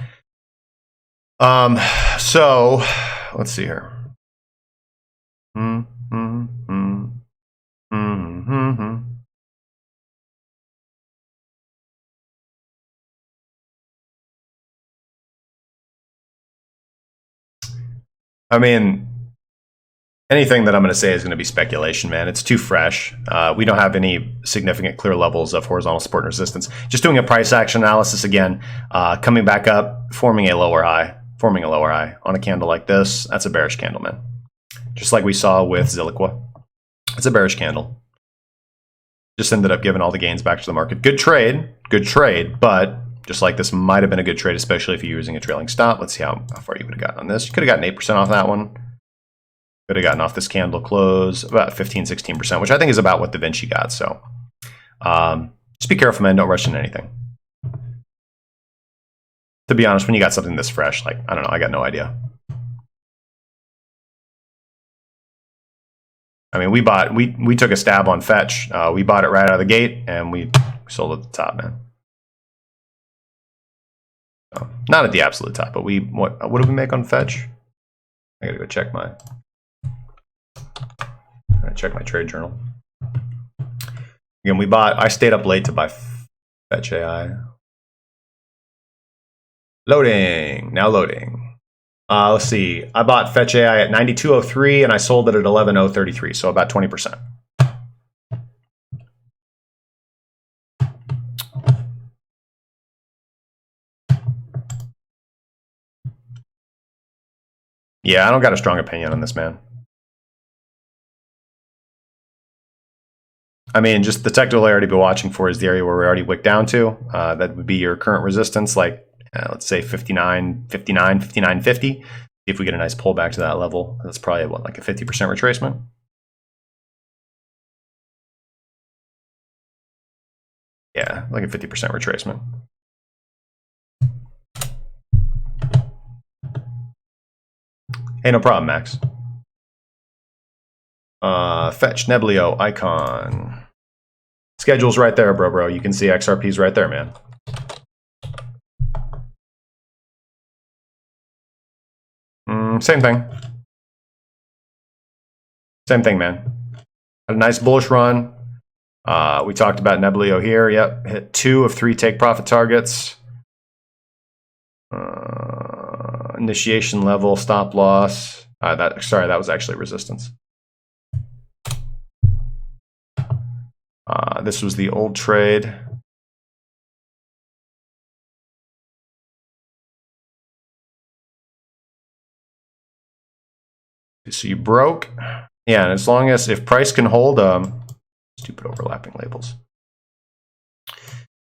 So let's see here. I mean, Anything that I'm going to say is going to be speculation, man. It's too fresh. We don't have any significant clear levels of horizontal support and resistance. Just doing a price action analysis again, coming back up, forming a lower high on a candle like this. That's a bearish candle, man. Just like we saw with Ziliqua. It's a bearish candle. Just ended up giving all the gains back to the market. Good trade, but just like this might have been a good trade, especially if you're using a trailing stop. Let's see how far you would have gotten on this. You could have gotten 8% off that one. Could have gotten off this candle close about 15-16%, which I think is about what Da Vinci got. So just be careful, man. Don't rush into anything. To be honest, when you got something this fresh, like, I don't know, I got no idea. I mean, we took a stab on Fetch. We bought it right out of the gate, and we sold at the top, man. So, not at the absolute top, but what did we make on Fetch? I gotta go check my trade journal. Again, I stayed up late to buy Fetch AI. Loading, now loading. Let's see, I bought Fetch AI at 92.03 and I sold it at 11.033, so about 20%. Yeah, I don't got a strong opinion on this, man. I mean, just the technical area to be watching for is the area where we already wicked down to. That would be your current resistance, like let's say 59.50. If we get a nice pullback to that level, that's probably what, like a 50% retracement. Yeah, like a 50% retracement. Hey, no problem, Max. Fetch Neblio icon. Schedule's right there, bro. You can see XRP's right there, man. Same thing. Same thing, man. Had a nice bullish run. We talked about Neblio here. Yep, hit 2 of 3 take profit targets. Initiation level, stop loss. Sorry, that was actually resistance. This was the old trade. So you broke. Yeah, and as long as, if price can hold, stupid overlapping labels.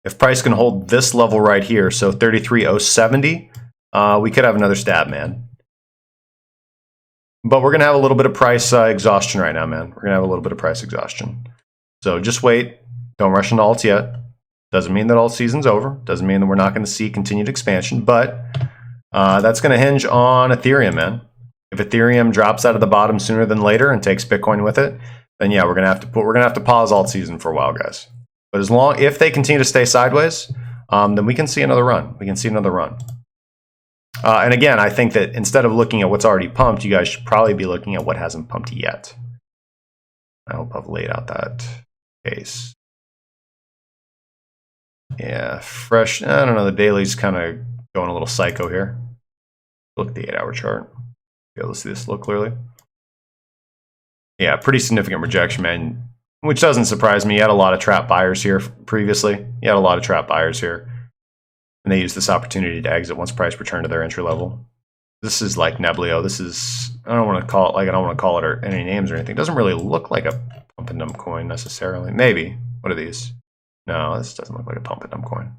If price can hold this level right here, so 33.070, we could have another stab, man. But we're going to have a little bit of price exhaustion right now, man. We're going to have a little bit of price exhaustion. So just wait. Don't rush into alts yet. Doesn't mean that alt season's over. Doesn't mean that we're not going to see continued expansion. But that's going to hinge on Ethereum, man. If Ethereum drops out of the bottom sooner than later and takes Bitcoin with it, then yeah, we're going to have to pause alt season for a while, guys. But if they continue to stay sideways, then we can see another run. We can see another run. And again, I think that instead of looking at what's already pumped, you guys should probably be looking at what hasn't pumped yet. I hope I've laid out that case. Yeah, fresh. I don't know. The daily's kind of going a little psycho here. Look at the 8-hour chart. Be able to see this look clearly. Yeah, pretty significant rejection, man. Which doesn't surprise me. You had a lot of trap buyers here previously. You had a lot of trap buyers here. And they used this opportunity to exit once price returned to their entry level. This is like Neblio. This is, I don't want to call it any names or anything. It doesn't really look like a pump and dump coin necessarily. Maybe. What are these? No, this doesn't look like a pump and dump coin.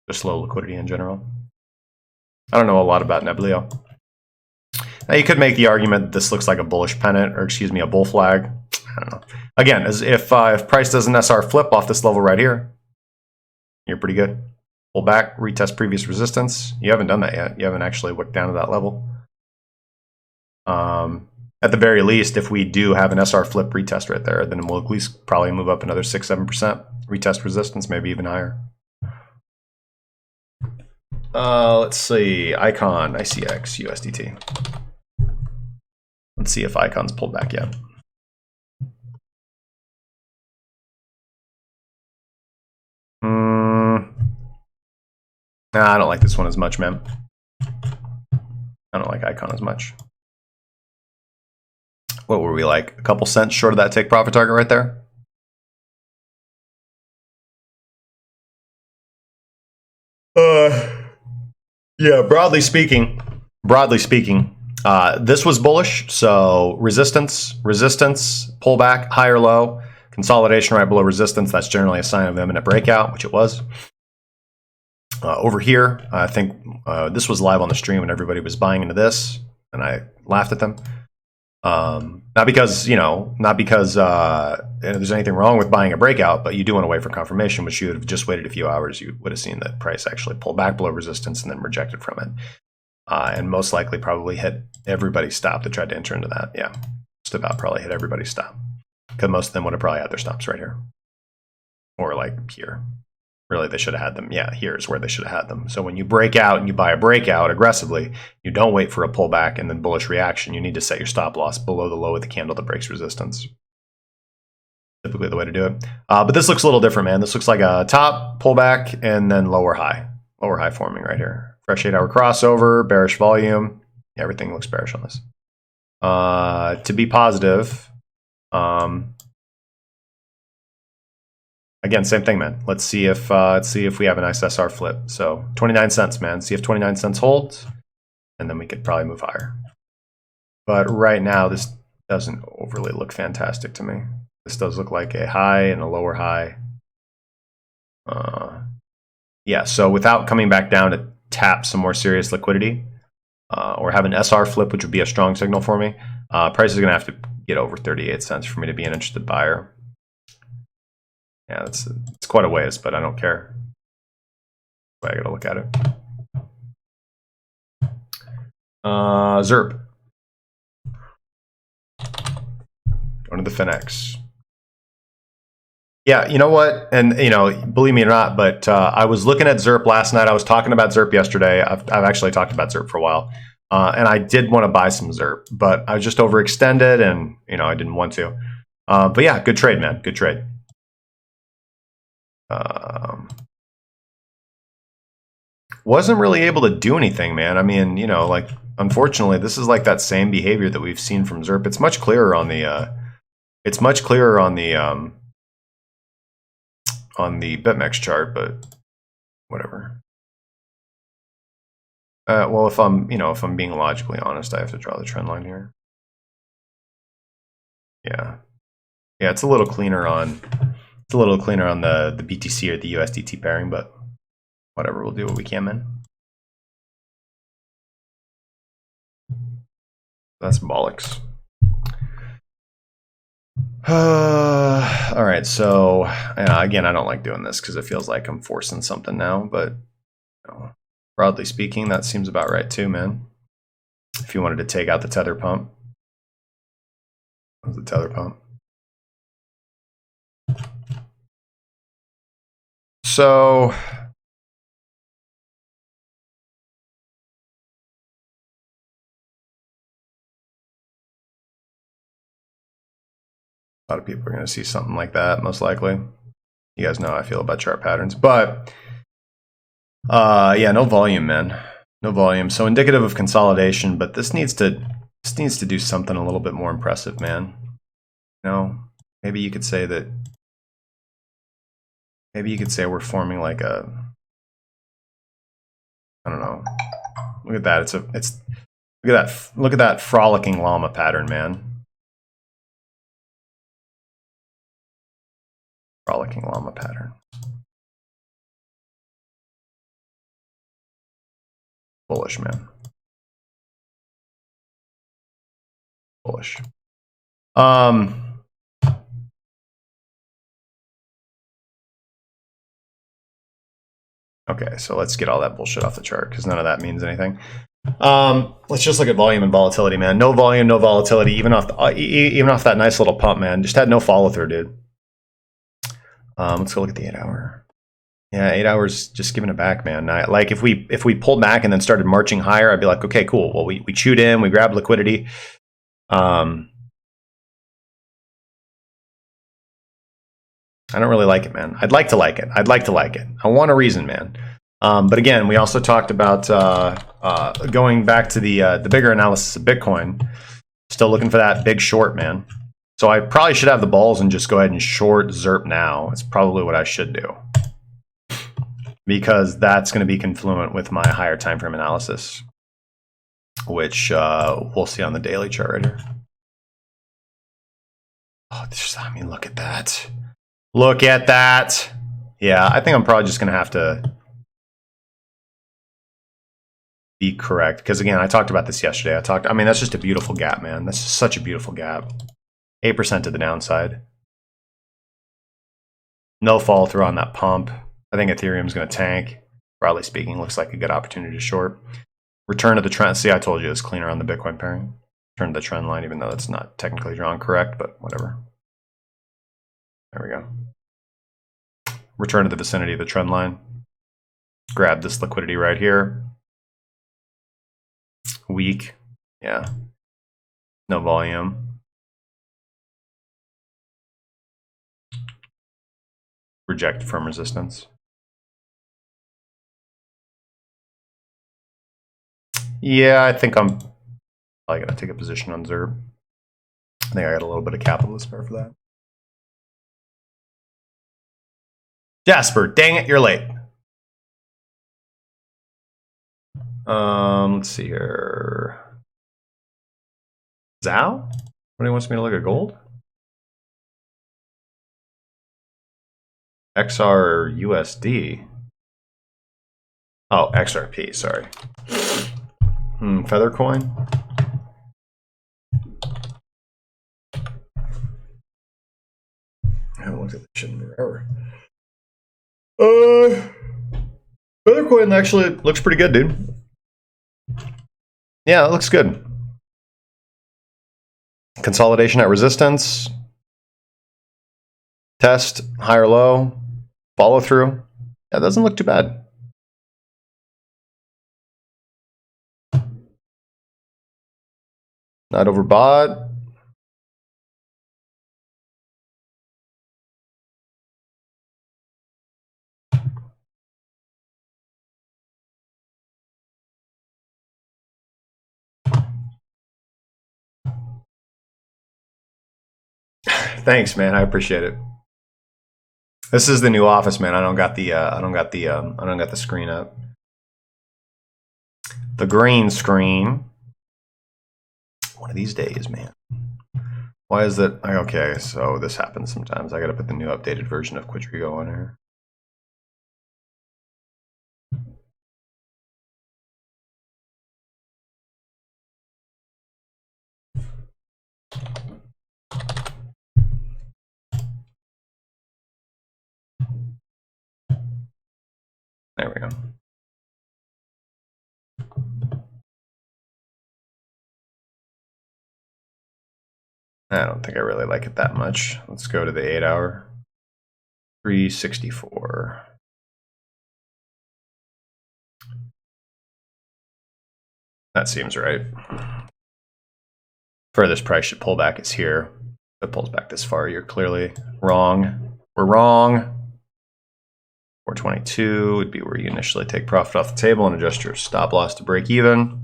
Just low liquidity in general. I don't know a lot about Neblio. Now you could make the argument that this looks like a bullish pennant, or excuse me, a bull flag. I don't know. Again, if price does an SR flip off this level right here, you're pretty good. Pull back, retest previous resistance. You haven't done that yet. You haven't actually worked down to that level. At the very least, if we do have an SR flip retest right there, then we'll at least probably move up another 6-7%. Retest resistance, maybe even higher. Let's see. Icon, ICX, USDT. Let's see if Icon's pulled back yet. Nah, I don't like this one as much, man. I don't like Icon as much. What were we like? A couple cents short of that take profit target right there? Yeah, broadly speaking, this was bullish. So resistance, pullback, high or low, consolidation right below resistance. That's generally a sign of imminent breakout, which it was. Over here, I think this was live on the stream and everybody was buying into this, and I laughed at them. Not because there's anything wrong with buying a breakout, but you do want to wait for confirmation, which you would have just waited a few hours. You would have seen the price actually pull back below resistance and then rejected from it. And most likely probably hit everybody's stop that tried to enter into that. Yeah, just about probably hit everybody's stop. Because most of them would have probably had their stops right here. Or like here. Really, they should have had them. Yeah, here's where they should have had them. So when you break out and you buy a breakout aggressively, you don't wait for a pullback and then bullish reaction. You need to set your stop loss below the low of the candle that breaks resistance. Typically the way to do it. But this looks a little different, man. This looks like a top, pullback, and then lower high. Lower high forming right here. Fresh 8-hour crossover, bearish volume. Yeah, everything looks bearish on this. To be positive, again, same thing, man. Let's see if we have a nice SR flip. So 29 cents, man. See if 29 cents holds, and then we could probably move higher. But right now, this doesn't overly look fantastic to me. This does look like a high and a lower high. Yeah, so without coming back down to tap some more serious liquidity, or have an SR flip, which would be a strong signal for me, price is going to have to get over 38 cents for me to be an interested buyer. Yeah, it's quite a ways, but I don't care. But I got to look at it. ZERP. Going to the FinX. Yeah, you know what? And, believe me or not, but I was looking at ZERP last night. I was talking about ZERP yesterday. I've actually talked about ZERP for a while. And I did want to buy some ZERP, but I was just overextended and, I didn't want to. But yeah, good trade, man. Good trade. Wasn't really able to do anything, man. I mean, unfortunately, this is like that same behavior that we've seen from ZERP. It's much clearer on the BitMEX chart, but whatever. Well, if I'm being logically honest, I have to draw the trend line here. Yeah, it's a little cleaner on the BTC or the USDT pairing, but whatever, we'll do what we can, man. That's bollocks. All right, so again, I don't like doing this because it feels like I'm forcing something now, but broadly speaking, that seems about right too, man. If you wanted to take out the tether pump, the tether pump. So a lot of people are going to see something like that, most likely. You guys know how I feel about chart patterns, but yeah, no volume, man. No volume. So indicative of consolidation, but this needs to do something a little bit more impressive, man. Maybe you could say that. Maybe you could say we're forming like a. I don't know. Look at that. Look at that frolicking llama pattern, man. Frolicking llama pattern. Bullish, man. Bullish. Okay, so let's get all that bullshit off the chart because none of that means anything. Let's just look at volume and volatility, man. No volume, no volatility, even off that nice little pump, man. Just had no follow through, dude. Let's go look at the 8-hour. Yeah, 8 hours just giving it back, man. Like if we pulled back and then started marching higher, I'd be like, okay, cool. Well, we chewed in, we grabbed liquidity. I don't really like it, man. I'd like to like it. I want a reason, man. But again, we also talked about going back to the bigger analysis of Bitcoin. Still looking for that big short, man. So I probably should have the balls and just go ahead and short ZERP now. It's probably what I should do, because that's going to be confluent with my higher time frame analysis, which we'll see on the daily chart right here. Oh, I mean, look at that. Look at that. Yeah, I think I'm probably just going to have to be correct, because again, I talked about this yesterday. I mean, that's just a beautiful gap, man. That's just such a beautiful gap. 8% to the downside. No follow through on that pump. I think Ethereum's going to tank. Broadly speaking, looks like a good opportunity to short. Return to the trend. See, I told you it's cleaner on the Bitcoin pairing. Return to the trend line, even though it's not technically drawn correct, but whatever. There we go. Return to the vicinity of the trend line. Grab this liquidity right here. Weak. Yeah. No volume. Reject from resistance. Yeah, I think I'm probably going to take a position on ZERP. I think I got a little bit of capital to spare for that. Jasper, dang it, you're late. Let's see here. Zao? Somebody wants me to look at gold? XR or USD? Oh, XRP, sorry. Feathercoin? I haven't looked at this shit in forever. Feathercoin actually looks pretty good, dude. Yeah, it looks good. Consolidation at resistance. Test, higher low. Follow through. Yeah, it doesn't look too bad. Not overbought. Thanks, man. I appreciate it. This is the new office, man. I don't got the screen up. The green screen. One of these days, man. Why is that? Okay, so this happens sometimes. I got to put the new updated version of Quadriga on here. There we go. I don't think I really like it that much. Let's go to the 8-hour. 364. That seems right. Furthest price should pull back is here. If it pulls back this far, you're clearly wrong. We're wrong. 422 would be where you initially take profit off the table and adjust your stop loss to break even.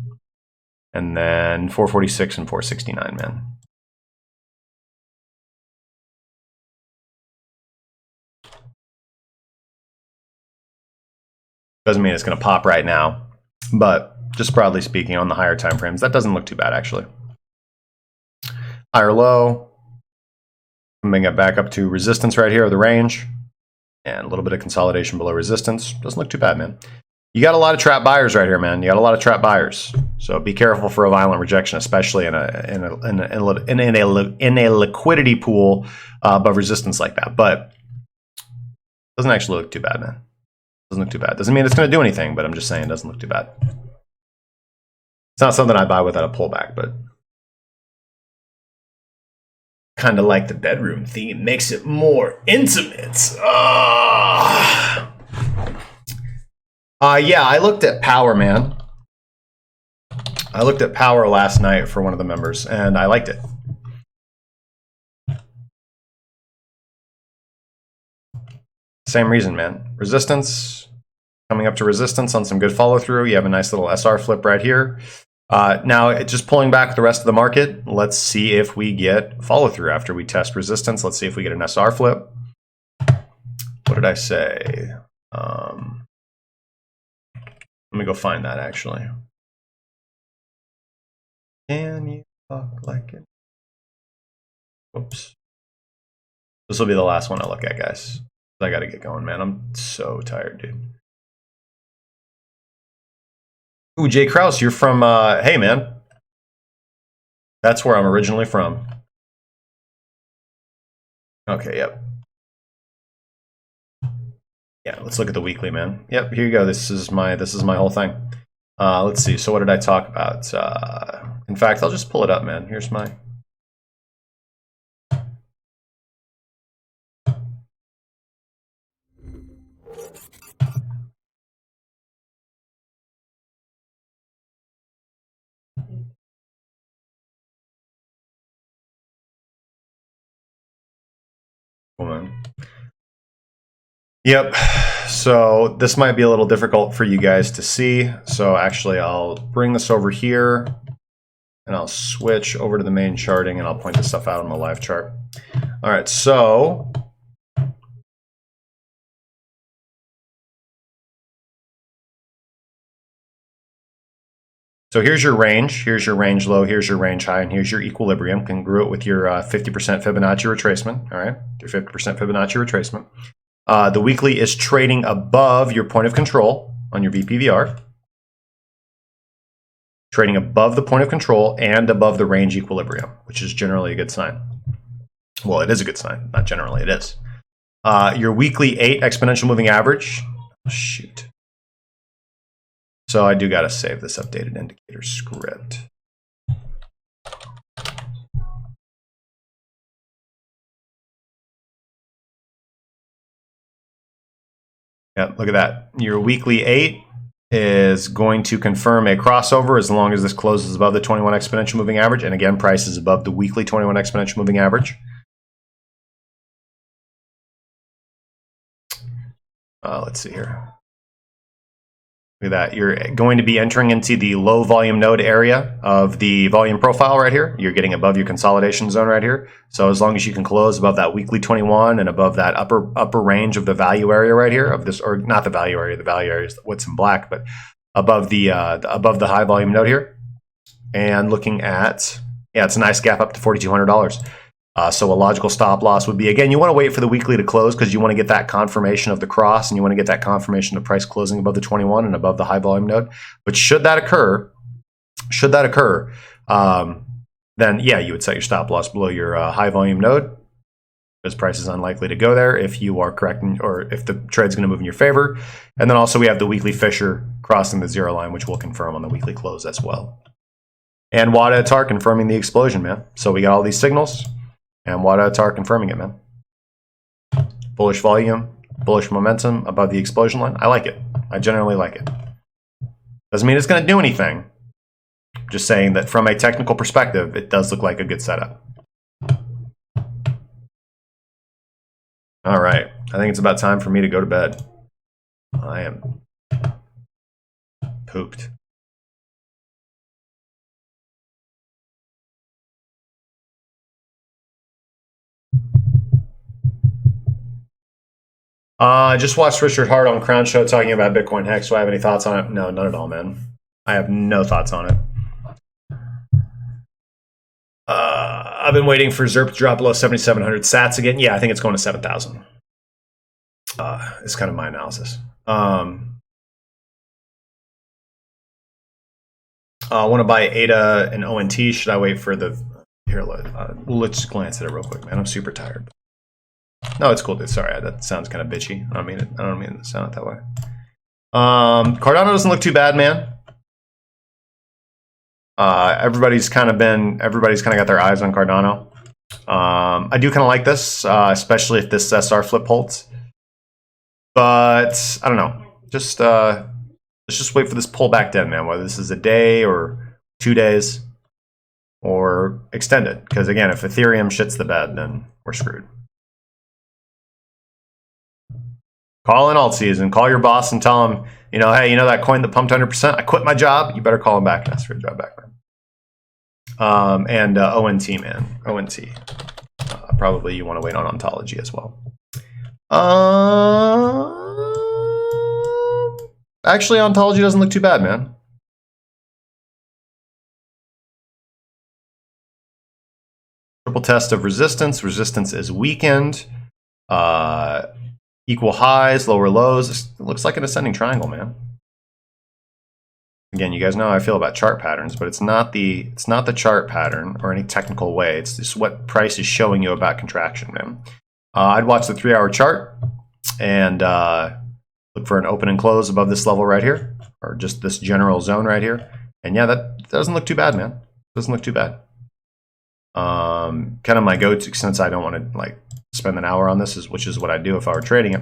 And then 446 and 469, man. Doesn't mean it's going to pop right now, but just broadly speaking on the higher time frames, that doesn't look too bad actually. Higher low, coming it back up to resistance right here, or the range, and a little bit of consolidation below resistance. Doesn't look too bad, man. You got a lot of trap buyers right here, man. You got a lot of trap buyers, so be careful for a violent rejection, especially in a liquidity pool above resistance like that. But doesn't actually look too bad, man. Doesn't look too bad. Doesn't mean it's going to do anything, but I'm just saying it doesn't look too bad. It's not something I buy without a pullback, but kind of like the bedroom theme. Makes it more intimate. Yeah, I looked at Power, man. I looked at Power last night for one of the members, and I liked it. Same reason, man. Resistance, coming up to resistance on some good follow through. You have a nice little SR flip right here. Now, just pulling back the rest of the market. Let's see if we get follow through after we test resistance. Let's see if we get an SR flip. What did I say? Let me go find that actually. Can you talk like it? Whoops. This will be the last one I look at, guys. I gotta get going, man. I'm so tired, dude. Ooh, Jay Krause, you're from, hey, man. That's where I'm originally from. Okay, yep. Yeah, let's look at the weekly, man. Yep, here you go. This is my whole thing. Let's see. So what did I talk about? In fact, I'll just pull it up, man. Here's my... Yep, so this might be a little difficult for you guys to see. So actually I'll bring this over here and I'll switch over to the main charting and I'll point this stuff out on the live chart. All right, so here's your range low, here's your range high, and here's your equilibrium. Congruent with your 50% Fibonacci retracement, all right? Your 50% Fibonacci retracement. The weekly is trading above your point of control on your VPVR. Trading above the point of control and above the range equilibrium, which is generally a good sign. Well, it is a good sign. Not generally, it is. Your weekly 8 exponential moving average. Oh, shoot. So I do got to save this updated indicator script. Yeah, look at that. Your weekly 8 is going to confirm a crossover as long as this closes above the 21 exponential moving average. And again, price is above the weekly 21 exponential moving average. Let's see here. Look at that. You're going to be entering into the low volume node area of the volume profile right here. You're getting above your consolidation zone right here. So as long as you can close above that weekly 21 and above that upper range of the value area right here of this, or not the value area is what's in black, but above the high volume node here. And looking at, yeah, it's a nice gap up to $4,200. So a logical stop loss would be, again, you want to wait for the weekly to close because you want to get that confirmation of the cross and you want to get that confirmation of price closing above the 21 and above the high volume node. But should that occur, then yeah, you would set your stop loss below your high volume node because price is unlikely to go there if you are correct or if the trade's going to move in your favor. And then also we have the weekly Fisher crossing the 0 line, which we'll confirm on the weekly close as well. And WADA TAR confirming the explosion, man. So we got all these signals. And WADA TAR confirming it, man. Bullish volume, bullish momentum above the explosion line. I like it. I generally like it. Doesn't mean it's going to do anything. Just saying that from a technical perspective, it does look like a good setup. All right. I think it's about time for me to go to bed. I am pooped. I just watched Richard Hart on Crown Show talking about Bitcoin Hex. Do I have any thoughts on it? No, none at all, man. I have no thoughts on it. I've been waiting for ZERP to drop below 7,700 sats again. Yeah, I think it's going to 7,000. It's kind of my analysis. I want to buy ADA and ONT. Should I wait for the... Here, let's glance at it real quick, man. I'm super tired. No, it's cool, dude. Sorry, that sounds kind of bitchy. I don't mean to sound it that way. Cardano doesn't look too bad, man. Everybody's kind of got their eyes on Cardano. I do kind of like this, especially if this SR flip holds. But I don't know. Just let's just wait for this pullback then, man. Whether this is a day or 2 days or extended, because again, if Ethereum shits the bed, then we're screwed. Call in alt season. Call your boss and tell him, you know, hey, you know that coin that pumped 100%? I quit my job. You better call him back and ask for your job back, man. And ONT, man. ONT. Probably you want to wait on ontology as well. Actually, ontology doesn't look too bad, man. Triple test of resistance. Resistance is weakened. Equal highs, lower lows. It looks like an ascending triangle, man. Again, you guys know how I feel about chart patterns, but it's not the chart pattern or any technical way. It's just what price is showing you about contraction, man. I'd watch the 3-hour chart and look for an open and close above this level right here, or just this general zone right here. And yeah, that doesn't look too bad, man. Doesn't look too bad. Kind of my go-to, since I don't want to like spend an hour on this, which is what I'd do if I were trading it.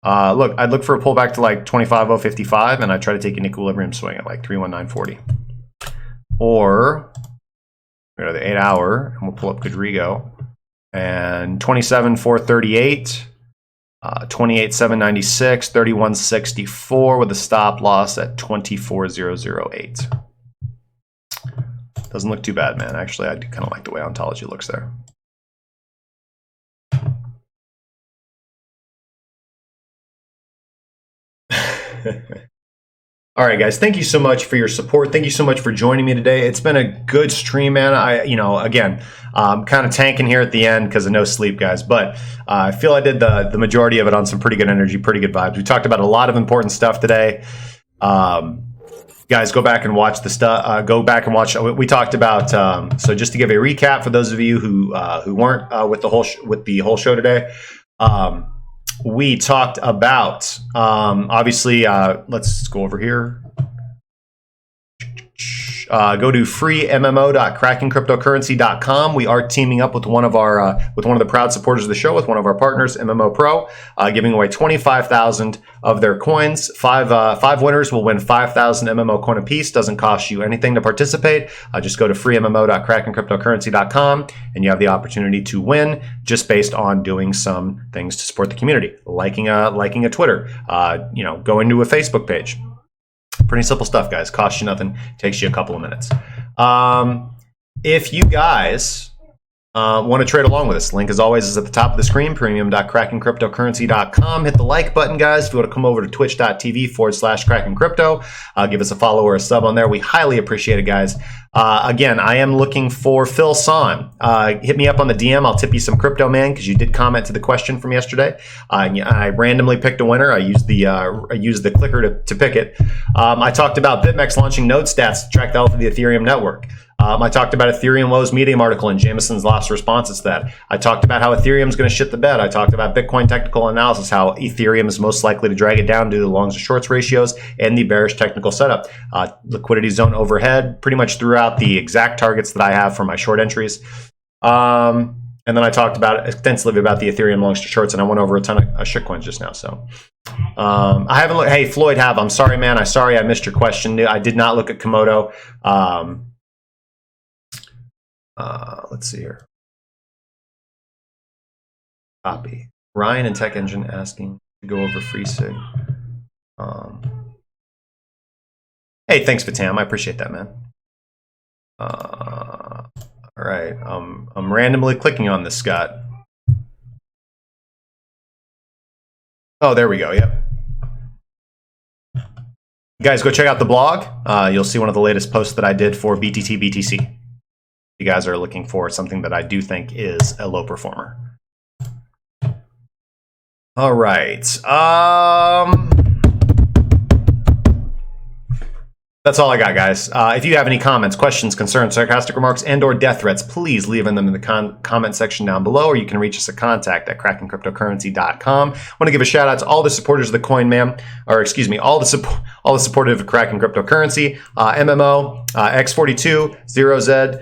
Look, I'd look for a pullback to like 25.055, and I'd try to take an equilibrium swing at like 319.40. Or go to the 8-hour, and we'll pull up Godrigo, and 27.438, 28.796, 31.64 with a stop loss at 24.008. Doesn't look too bad, man. Actually, I do kind of like the way ontology looks there. All right, guys, thank you so much for your support. Thank you so much for joining me today. It's been a good stream, man. Again, I'm kind of tanking here at the end because of no sleep, guys, but I feel I did the majority of it on some pretty good energy, pretty good vibes. We talked about a lot of important stuff today. Guys, go back and watch the stuff. Go back and watch. We talked about. So just to give a recap for those of you who weren't with the whole show today. We talked about, obviously, let's go over here. Go to freemmo.crackencryptocurrency.com. We are teaming up with one of the proud supporters of the show, with one of our partners, MMO Pro, giving away 25,000 of their coins. Five winners will win 5,000 MMO coin apiece. Doesn't cost you anything to participate. Just go to freemmo.crackencryptocurrency.com, and you have the opportunity to win just based on doing some things to support the community, liking a Twitter, going to a Facebook page. Pretty simple stuff, guys. Costs you nothing. Takes you a couple of minutes. If you guys want to trade along with us, link as always is at the top of the screen, premium.crackencryptocurrency.com. Hit the like button, guys. If you want to come over to twitch.tv/crackencrypto, give us a follow or a sub on there. We highly appreciate it, guys. Again, I am looking for Phil Son. Hit me up on the DM. I'll tip you some crypto, man, because you did comment to the question from yesterday. I randomly picked a winner. I used the clicker to pick it. I talked about BitMEX launching node stats to track the health of the Ethereum network. I talked about Ethereum lows Medium article and Jameson's last responses to that. I talked about how Ethereum is going to shit the bed. I talked about Bitcoin technical analysis, how Ethereum is most likely to drag it down due to the longs to shorts ratios and the bearish technical setup. Liquidity zone overhead, pretty much throughout the exact targets that I have for my short entries. And then I talked extensively about the Ethereum longs to shorts, and I went over a ton of shitcoins just now. So I haven't looked. Hey, Floyd Have, I'm sorry, man. Sorry I missed your question. I did not look at Komodo. Let's see here. Copy. Ryan and Tech Engine asking to go over free sig. Hey, thanks, Vitam. I appreciate that, man. All right. I'm randomly clicking on this, Scott. Oh, there we go. Yep. You guys, go check out the blog. You'll see one of the latest posts that I did for BTT BTC. You guys are looking for something that I do think is a low performer. All right. That's all I got, guys. If you have any comments, questions, concerns, sarcastic remarks, and/or death threats, please leave them in the comment section down below, or you can reach us at contact@crackencryptocurrency.com. I want to give a shout out to all the supporters of the coin, man, or excuse me, all the supporters of Kraken Cryptocurrency, MMO, X42, 0Z,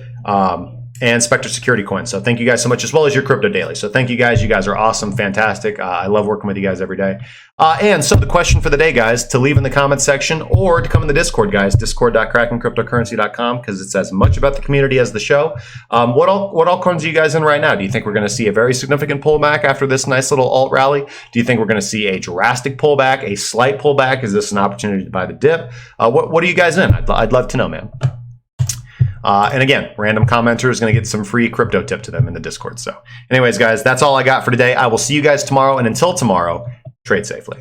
and Spectre Security Coin. So thank you guys so much, as well as your Crypto Daily. So thank you guys. You guys are awesome, fantastic. I love working with you guys every day. And so the question for the day, guys, to leave in the comments section or to come in the Discord, guys, discord.krakencryptocurrency.com, because it says much about the community as the show. What altcoins are you guys in right now? Do you think we're going to see a very significant pullback after this nice little alt rally? Do you think we're going to see a drastic pullback, a slight pullback? Is this an opportunity to buy the dip? What are you guys in? I'd love to know, man. And again, random commenter is going to get some free crypto tip to them in the Discord. So anyways, guys, that's all I got for today. I will see you guys tomorrow. And until tomorrow, trade safely.